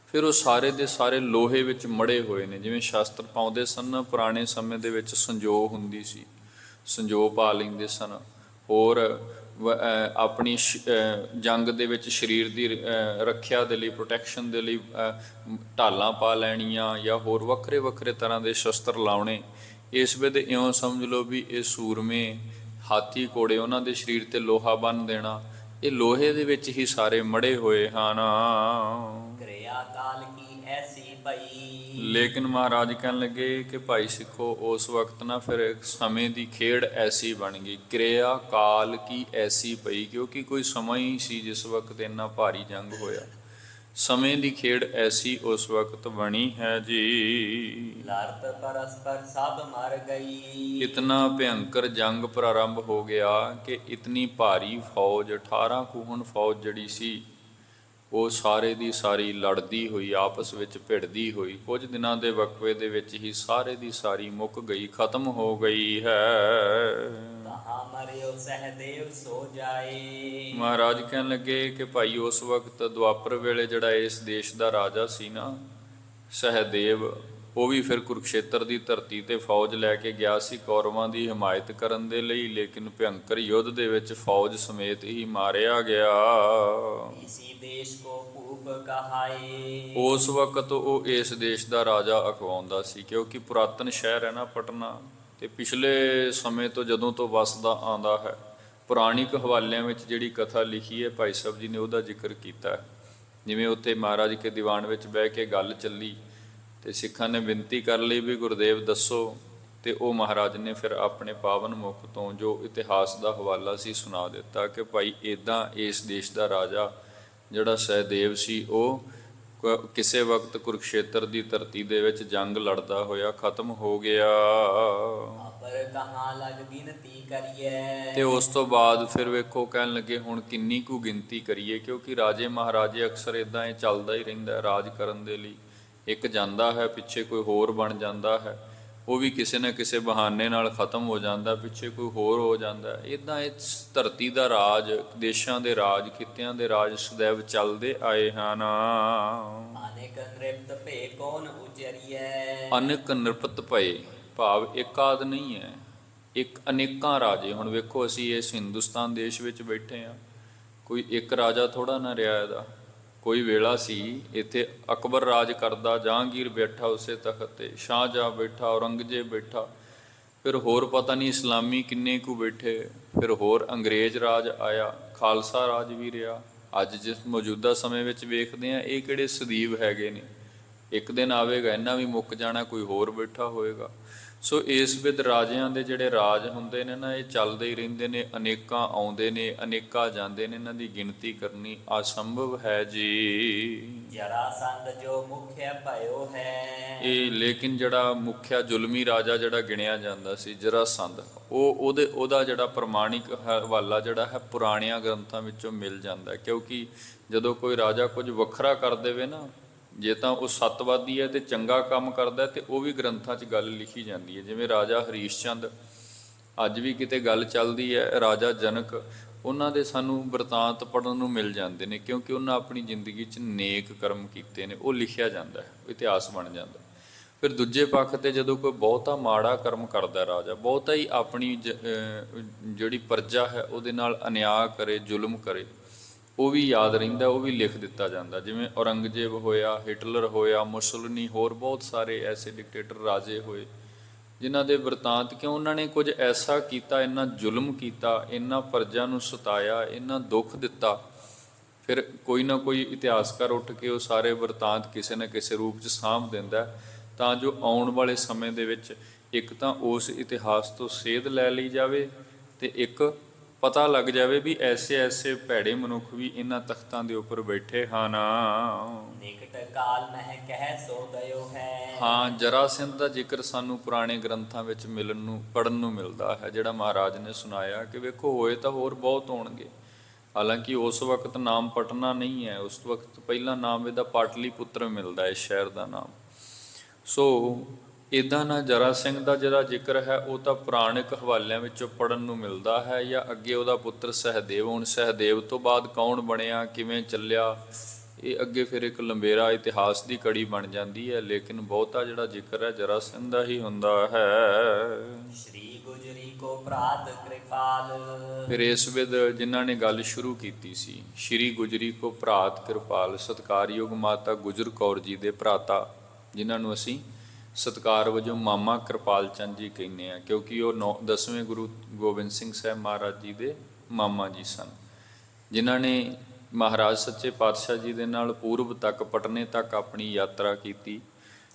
ਫਿਰ ਉਹ ਸਾਰੇ ਦੇ ਸਾਰੇ ਲੋਹੇ ਵਿੱਚ ਮੜੇ ਹੋਏ ਨੇ। ਜਿਵੇਂ ਸ਼ਾਸਤਰ ਪਾਉਂਦੇ ਸਨ ਪੁਰਾਣੇ ਸਮੇਂ ਦੇ ਵਿੱਚ, ਸੰਜੋਗ ਹੁੰਦੀ ਸੀ, ਸੰਜੋਗ ਪਾ ਲੈਂਦੇ ਸਨ, ਹੋਰ ਆਪਣੀ ਜੰਗ ਦੇ ਵਿੱਚ ਸਰੀਰ ਦੀ ਰੱਖਿਆ ਦੇ ਲਈ, ਪ੍ਰੋਟੈਕਸ਼ਨ ਦੇ ਲਈ ਢਾਲਾਂ ਪਾ ਲੈਣੀਆਂ ਜਾਂ ਹੋਰ ਵੱਖਰੇ ਵੱਖਰੇ ਤਰ੍ਹਾਂ ਦੇ ਸ਼ਸਤਰ ਲਾਉਣੇ। ਇਸ ਵੇਲੇ ਇਉਂ ਸਮਝ ਲਓ ਵੀ ਇਹ ਸੂਰਮੇ ਹਾਥੀ ਘੋੜੇ ਉਹਨਾਂ ਦੇ ਸਰੀਰ ਤੇ ਲੋਹਾ ਬੰਨ੍ਹ ਦੇਣਾ, ਇਹ ਲੋਹੇ ਦੇ ਵਿੱਚ ਹੀ ਸਾਰੇ ਮੜੇ ਹੋਏ ਹਨ। ਕਿਰਿਆ ਕਾਲ ਕੀ ਐਸੀ ਪਈ। ਲੇਕਿਨ ਮਹਾਰਾਜ ਕਹਿਣ ਲੱਗੇ ਕਿ ਭਾਈ ਸਿੱਖੋ ਉਸ ਵਕਤ ਨਾ ਫਿਰ ਸਮੇਂ ਦੀ ਖੇਡ ਐਸੀ ਬਣ ਗਈ, ਕਿਰਿਆ ਕਾਲ ਕੀ ਐਸੀ ਪਈ, ਕਿਉਂਕਿ ਕੋਈ ਸਮਾਂ ਹੀ ਸੀ ਜਿਸ ਵਕਤ ਇੰਨਾ ਭਾਰੀ ਜੰਗ ਹੋਇਆ। ਸਮੇਂ ਦੀ ਖੇਡ ਐਸੀ ਉਸ ਵਕਤ ਬਣੀ ਹੈ ਜੀ। ਲੜਤ ਪਰਸਪਰ ਸਭ ਮਰ ਗਈ। ਇਤਨਾ ਭਿਅੰਕਰ ਜੰਗ ਪ੍ਰਾਰੰਭ ਹੋ ਗਿਆ ਕਿ ਇਤਨੀ ਭਾਰੀ ਫੌਜ 18 ਖੂਹਣ ਫੌਜ ਜਿਹੜੀ ਸੀ ਉਹ ਸਾਰੇ ਦੀ ਸਾਰੀ ਲੜਦੀ ਹੋਈ, ਆਪਸ ਵਿੱਚ ਭਿੜਦੀ ਹੋਈ, ਕੁਝ ਦਿਨਾਂ ਦੇ ਵਕਫੇ ਦੇ ਵਿੱਚ ਹੀ ਸਾਰੇ ਦੀ ਸਾਰੀ ਮੁੱਕ ਗਈ, ਖਤਮ ਹੋ ਗਈ ਹੈ। ਕਹਾਂ ਮਰਿਓ ਸਹਦੇਵ ਸੋ ਜਾਏ। ਮਹਾਰਾਜ ਕਹਿਣ ਲੱਗੇ ਕਿ ਭਾਈ ਉਸ ਵਕਤ ਦੁਆਪਰ ਵੇਲੇ ਜਿਹੜਾ ਇਸ ਦੇਸ਼ ਦਾ ਰਾਜਾ ਸੀ ਨਾ ਸਹਦੇਵ, ਉਹ ਵੀ ਫਿਰ ਕੁਰੂਕਸ਼ੇਤਰ ਦੀ ਧਰਤੀ ਤੇ ਫੌਜ ਲੈ ਕੇ ਗਿਆ ਸੀ ਕੌਰਵਾਂ ਦੀ ਹਮਾਇਤ ਕਰਨ ਦੇ ਲਈ, ਲੇਕਿਨ ਭਿਅੰਕਰ ਯੁੱਧ ਦੇ ਵਿੱਚ ਫੌਜ ਸਮੇਤ ਹੀ ਮਾਰਿਆ ਗਿਆ। ਇਸੀ ਦੇਸ਼ ਕੋ ਭੂਪ ਕਹਾਏ। ਉਸ ਵਕਤ ਉਹ ਇਸ ਦੇਸ਼ ਦਾ ਰਾਜਾ ਅਖਵਾਉਂਦਾ ਸੀ, ਕਿਉਂਕਿ ਪੁਰਾਤਨ ਸ਼ਹਿਰ ਹੈ ਨਾ ਪਟਨਾ, ਤੇ ਪਿਛਲੇ ਸਮੇਂ ਤੋਂ ਜਦੋਂ ਤੋਂ ਵਸਦਾ ਆਉਂਦਾ ਹੈ। ਪੁਰਾਣਿਕ ਹਵਾਲਿਆਂ ਵਿੱਚ ਜਿਹੜੀ ਕਥਾ ਲਿਖੀ ਹੈ ਭਾਈ ਸਾਹਿਬ ਜੀ ਨੇ ਉਹਦਾ ਜ਼ਿਕਰ ਕੀਤਾ। ਜਿਵੇਂ ਉੱਥੇ ਮਹਾਰਾਜ ਕੇ ਦੀਵਾਨ ਵਿੱਚ ਬਹਿ ਕੇ ਗੱਲ ਚੱਲੀ ਤੇ ਸਿੱਖਾਂ ਨੇ ਬੇਨਤੀ ਕਰ ਲਈ ਵੀ ਗੁਰਦੇਵ ਦੱਸੋ, ਤੇ ਉਹ ਮਹਾਰਾਜ ਨੇ ਫਿਰ ਆਪਣੇ ਪਾਵਨ ਮੁਖ ਤੋਂ ਜੋ ਇਤਿਹਾਸ ਦਾ ਹਵਾਲਾ ਸੀ ਸੁਣਾ ਦਿੱਤਾ ਕਿ ਭਾਈ ਇੱਦਾਂ ਇਸ ਦੇਸ਼ ਦਾ ਰਾਜਾ ਜਿਹੜਾ ਸਹਿਦੇਵ ਸੀ ਉਹ ਕਿਸੇ ਵਕਤ ਕੁਰੂਕਸ਼ੇਤਰ ਦੀ ਧਰਤੀ ਦੇ ਵਿੱਚ ਜੰਗ ਲੜਦਾ ਹੋਇਆ ਖਤਮ ਹੋ ਗਿਆ। ਪਰ ਕਹਾਂ ਲਗ ਗਿਣਤੀ ਕਰੀਏ। ਤੇ ਉਸ ਤੋਂ ਬਾਅਦ ਫਿਰ ਵੇਖੋ ਕਹਿਣ ਲੱਗੇ ਹੁਣ ਕਿੰਨੀ ਕੁ ਗਿਣਤੀ ਕਰੀਏ, ਕਿਉਂਕਿ ਰਾਜੇ ਮਹਾਰਾਜੇ ਅਕਸਰ ਇਦਾਂ ਇਹ ਚੱਲਦਾ ਹੀ ਰਹਿੰਦਾ ਰਾਜ ਕਰਨ ਦੇ ਲਈ। ਇੱਕ ਜਾਂਦਾ ਹੈ, ਪਿੱਛੇ ਕੋਈ ਹੋਰ ਬਣ ਜਾਂਦਾ ਹੈ, ਉਹ ਵੀ ਕਿਸੇ ਨਾ ਕਿਸੇ ਬਹਾਨੇ ਨਾਲ ਖਤਮ ਹੋ ਜਾਂਦਾ, ਪਿੱਛੇ ਕੋਈ ਹੋਰ ਹੋ ਜਾਂਦਾ। ਇੱਦਾਂ ਇਸ ਧਰਤੀ ਦਾ ਰਾਜ, ਦੇਸ਼ਾਂ ਦੇ ਰਾਜ, ਖਿੱਤਿਆਂ ਦੇ ਰਾਜ ਸदैव ਚੱਲਦੇ ਆਏ ਹਨ। ਅਨੇਕ ਨਿਰਪਤ ਭੇ ਕੌਣ ਉਚਰੀਐ। ਅਨੇਕ ਨਿਰਪਤ ਭਏ, ਭਾਵ ਇੱਕ ਆਦ ਨਹੀਂ ਹੈ, ਇੱਕ ਅਨੇਕਾਂ ਰਾਜੇ। ਹੁਣ ਵੇਖੋ ਅਸੀਂ ਇਸ ਹਿੰਦੁਸਤਾਨ ਦੇਸ਼ ਵਿੱਚ ਬੈਠੇ ਹਾਂ, ਕੋਈ ਇੱਕ ਰਾਜਾ ਥੋੜ੍ਹਾ ਨਾ ਰਿਹਾ ਇਹਦਾ। ਕੋਈ ਵੇਲਾ ਸੀ ਇੱਥੇ ਅਕਬਰ ਰਾਜ ਕਰਦਾ, ਜਹਾਂਗੀਰ ਬੈਠਾ ਉਸੇ ਤਖਤ 'ਤੇ, ਸ਼ਾਹਜਹਾਂ ਬੈਠਾ, ਔਰੰਗਜ਼ੇਬ ਬੈਠਾ, ਫਿਰ ਹੋਰ ਪਤਾ ਨਹੀਂ ਇਸਲਾਮੀ ਕਿੰਨੇ ਕੁ ਬੈਠੇ, ਫਿਰ ਹੋਰ ਅੰਗਰੇਜ਼ ਰਾਜ ਆਇਆ, ਖਾਲਸਾ ਰਾਜ ਵੀ ਰਿਹਾ। ਅੱਜ ਜਿਸ ਮੌਜੂਦਾ ਸਮੇਂ ਵਿੱਚ ਵੇਖਦੇ ਹਾਂ, ਇਹ ਕਿਹੜੇ ਸਦੀਵ ਹੈਗੇ ਨੇ। ਇੱਕ ਦਿਨ ਆਵੇਗਾ ਇਹਨਾਂ ਵੀ ਮੁੱਕ ਜਾਣਾ, ਕੋਈ ਹੋਰ ਬੈਠਾ ਹੋਏਗਾ। ਸੋ ਇਸ ਵਿਧ ਰਾਜਿਆਂ ਦੇ ਜਿਹੜੇ ਰਾਜ ਹੁੰਦੇ ਨੇ ਨਾ, ਇਹ ਚੱਲਦੇ ਹੀ ਰਹਿੰਦੇ ਨੇ, ਅਨੇਕਾਂ ਆਉਂਦੇ ਨੇ, ਅਨੇਕਾਂ ਜਾਂਦੇ ਨੇ, ਇਹਨਾਂ ਦੀ ਗਿਣਤੀ ਕਰਨੀ ਅਸੰਭਵ ਹੈ ਜੀ। ਜਰਾਸੰਧ ਜੋ ਮੁਖਿਆ ਭਇਓ ਹੈ। ਇਹ ਲੇਕਿਨ ਜਿਹੜਾ ਮੁਖਿਆ ਜ਼ੁਲਮੀ ਰਾਜਾ ਜਿਹੜਾ ਗਿਣਿਆ ਜਾਂਦਾ ਸੀ ਜਰਾਸੰਧ, ਉਹਦਾ ਜਿਹੜਾ ਪ੍ਰਮਾਣਿਕ ਹਵਾਲਾ ਜਿਹੜਾ ਹੈ ਪੁਰਾਣਿਆਂ ਗ੍ਰੰਥਾਂ ਵਿੱਚੋਂ ਮਿਲ ਜਾਂਦਾ। ਕਿਉਂਕਿ ਜਦੋਂ ਕੋਈ ਰਾਜਾ ਕੁਝ ਵੱਖਰਾ ਕਰ ਦੇਵੇ ਨਾ, ਜੇ ਤਾਂ ਉਹ ਸੱਤਵਾਦੀ ਹੈ ਤੇ ਚੰਗਾ ਕੰਮ ਕਰਦਾ, ਤੇ ਉਹ ਵੀ ਗ੍ਰੰਥਾਂ 'ਚ ਗੱਲ ਲਿਖੀ ਜਾਂਦੀ ਹੈ। ਜਿਵੇਂ ਰਾਜਾ ਹਰੀਸ਼ ਚੰਦ, ਅੱਜ ਵੀ ਕਿਤੇ ਗੱਲ ਚੱਲਦੀ ਹੈ, ਰਾਜਾ ਜਨਕ, ਉਹਨਾਂ ਦੇ ਸਾਨੂੰ ਬਿਰਤਾਂਤ ਪੜ੍ਹਨ ਨੂੰ ਮਿਲ ਜਾਂਦੇ ਨੇ, ਕਿਉਂਕਿ ਉਹਨਾਂ ਆਪਣੀ ਜ਼ਿੰਦਗੀ 'ਚ ਨੇਕ ਕਰਮ ਕੀਤੇ ਨੇ, ਉਹ ਲਿਖਿਆ ਜਾਂਦਾ ਹੈ, ਇਤਿਹਾਸ ਬਣ ਜਾਂਦਾ। ਫਿਰ ਦੂਜੇ ਪੱਖ 'ਤੇ ਜਦੋਂ ਕੋਈ ਬਹੁਤਾ ਮਾੜਾ ਕਰਮ ਕਰਦਾ ਰਾਜਾ, ਬਹੁਤਾ ਹੀ ਆਪਣੀ ਜਿਹੜੀ ਪ੍ਰਜਾ ਹੈ ਉਹਦੇ ਨਾਲ ਅਨਿਆਂ ਕਰੇ, ਜ਼ੁਲਮ ਕਰੇ, ਉਹ ਵੀ ਯਾਦ ਰਹਿੰਦਾ, ਉਹ ਵੀ ਲਿਖ ਦਿੱਤਾ ਜਾਂਦਾ। ਜਿਵੇਂ ਔਰੰਗਜ਼ੇਬ ਹੋਇਆ, ਹਿਟਲਰ ਹੋਇਆ, ਮੁਸੋਲਿਨੀ, ਹੋਰ ਬਹੁਤ ਸਾਰੇ ਐਸੇ ਡਿਕਟੇਟਰ ਰਾਜੇ ਹੋਏ ਜਿਨ੍ਹਾਂ ਦੇ ਬਿਰਤਾਂਤ, ਕਿਉਂ ਉਹਨਾਂ ਨੇ ਕੁਝ ਐਸਾ ਕੀਤਾ, ਇੰਨਾ ਜ਼ੁਲਮ ਕੀਤਾ, ਇੰਨਾ ਪ੍ਰਜਾ ਨੂੰ ਸਤਾਇਆ, ਇੰਨਾ ਦੁੱਖ ਦਿੱਤਾ। ਫਿਰ ਕੋਈ ਨਾ ਕੋਈ ਇਤਿਹਾਸਕਾਰ ਉੱਠ ਕੇ ਉਹ ਸਾਰੇ ਬਿਰਤਾਂਤ ਕਿਸੇ ਨਾ ਕਿਸੇ ਰੂਪ 'ਚ ਸਾਂਭ ਦਿੰਦਾ, ਤਾਂ ਜੋ ਆਉਣ ਵਾਲੇ ਸਮੇਂ ਦੇ ਵਿੱਚ ਇੱਕ ਤਾਂ ਉਸ ਇਤਿਹਾਸ ਤੋਂ ਸੇਧ ਲੈ ਲਈ ਜਾਵੇ, ਤੇ ਇੱਕ ਪਤਾ ਲੱਗ ਜਾਵੇ ਵੀ ਐਸੇ ਐਸੇ ਭੈੜੇ ਮਨੁੱਖ ਵੀ ਇਹਨਾਂ ਤਖਤਾਂ ਦੇ ਉੱਪਰ ਬੈਠੇ ਹਨ। ਨਿਕਟ ਕਾਲ ਮਹਿ ਕਹਿ ਸੋ ਗਇਓ ਹੈ। ਹਾਂ, ਜਰਾਸੰਧ ਦਾ ਜ਼ਿਕਰ ਸਾਨੂੰ ਪੁਰਾਣੇ ਗ੍ਰੰਥਾਂ ਵਿੱਚ ਮਿਲਣ ਨੂੰ, ਪੜ੍ਹਨ ਨੂੰ ਮਿਲਦਾ ਹੈ, ਜਿਹੜਾ ਮਹਾਰਾਜ ਨੇ ਸੁਣਾਇਆ ਕਿ ਵੇਖੋ ਹੋਏ ਤਾਂ ਹੋਰ ਬਹੁਤ ਹੋਣਗੇ। ਹਾਲਾਂਕਿ ਉਸ ਵਕਤ ਨਾਮ ਪਟਨਾ ਨਹੀਂ ਹੈ, ਉਸ ਵਕਤ ਪਹਿਲਾਂ ਨਾਮ ਇਹਦਾ ਪਾਟਲੀ ਪੁੱਤਰ ਮਿਲਦਾ ਹੈ, ਸ਼ਹਿਰ ਦਾ ਨਾਮ। ਸੋ ਇੱਦਾਂ ਨਾ ਜਰਾ ਸਿੰਘ ਦਾ ਜਿਹੜਾ ਜ਼ਿਕਰ ਹੈ ਉਹ ਤਾਂ ਪੁਰਾਣਿਕ ਹਵਾਲਿਆਂ ਵਿੱਚੋਂ ਪੜ੍ਹਨ ਨੂੰ ਮਿਲਦਾ ਹੈ, ਜਾਂ ਅੱਗੇ ਉਹਦਾ ਪੁੱਤਰ ਸਹਿਦੇਵ। ਹੁਣ ਸਹਿਦੇਵ ਤੋਂ ਬਾਅਦ ਕੌਣ ਬਣਿਆ, ਕਿਵੇਂ ਚੱਲਿਆ, ਇਹ ਅੱਗੇ ਫਿਰ ਇੱਕ ਲੰਬੇਰਾ ਇਤਿਹਾਸ ਦੀ ਕੜੀ ਬਣ ਜਾਂਦੀ ਹੈ। ਲੇਕਿਨ ਬਹੁਤਾ ਜਿਹੜਾ ਜ਼ਿਕਰ ਹੈ ਜਰਾ ਸਿੰਘ ਦਾ ਹੀ ਹੁੰਦਾ ਹੈ। ਸ਼੍ਰੀ ਗੁਜਰੀ ਕੋ ਪ੍ਰਾਤ ਕਿਰਪਾਲ। ਫਿਰ ਇਸ ਵਿਦ ਜਿਨ੍ਹਾਂ ਨੇ ਗੱਲ ਸ਼ੁਰੂ ਕੀਤੀ ਸੀ, ਸ਼੍ਰੀ ਗੁਜਰੀ ਕੋ ਭਰਾਤ ਕਿਰਪਾਲ, ਸਤਿਕਾਰਯੋਗ ਮਾਤਾ ਗੁਜਰ ਕੌਰ ਜੀ ਦੇ ਭਰਾਤਾ, ਜਿਨ੍ਹਾਂ ਨੂੰ ਅਸੀਂ ਸਤਿਕਾਰ ਵਜੋਂ ਮਾਮਾ ਕਿਰਪਾਲ ਚੰਦ ਜੀ ਕਹਿੰਦੇ ਆ, ਕਿਉਂਕਿ ਉਹ 10ਵੇਂ ਗੁਰੂ ਗੋਬਿੰਦ ਸਿੰਘ ਸਾਹਿਬ ਮਹਾਰਾਜ ਜੀ ਦੇ ਮਾਮਾ ਜੀ ਸਨ, ਜਿਨ੍ਹਾਂ ਨੇ ਮਹਾਰਾਜ ਸੱਚੇ ਪਾਤਸ਼ਾਹ ਜੀ ਦੇ ਨਾਲ ਪੂਰਬ ਤੱਕ, ਪਟਨੇ ਤੱਕ ਆਪਣੀ ਯਾਤਰਾ ਕੀਤੀ।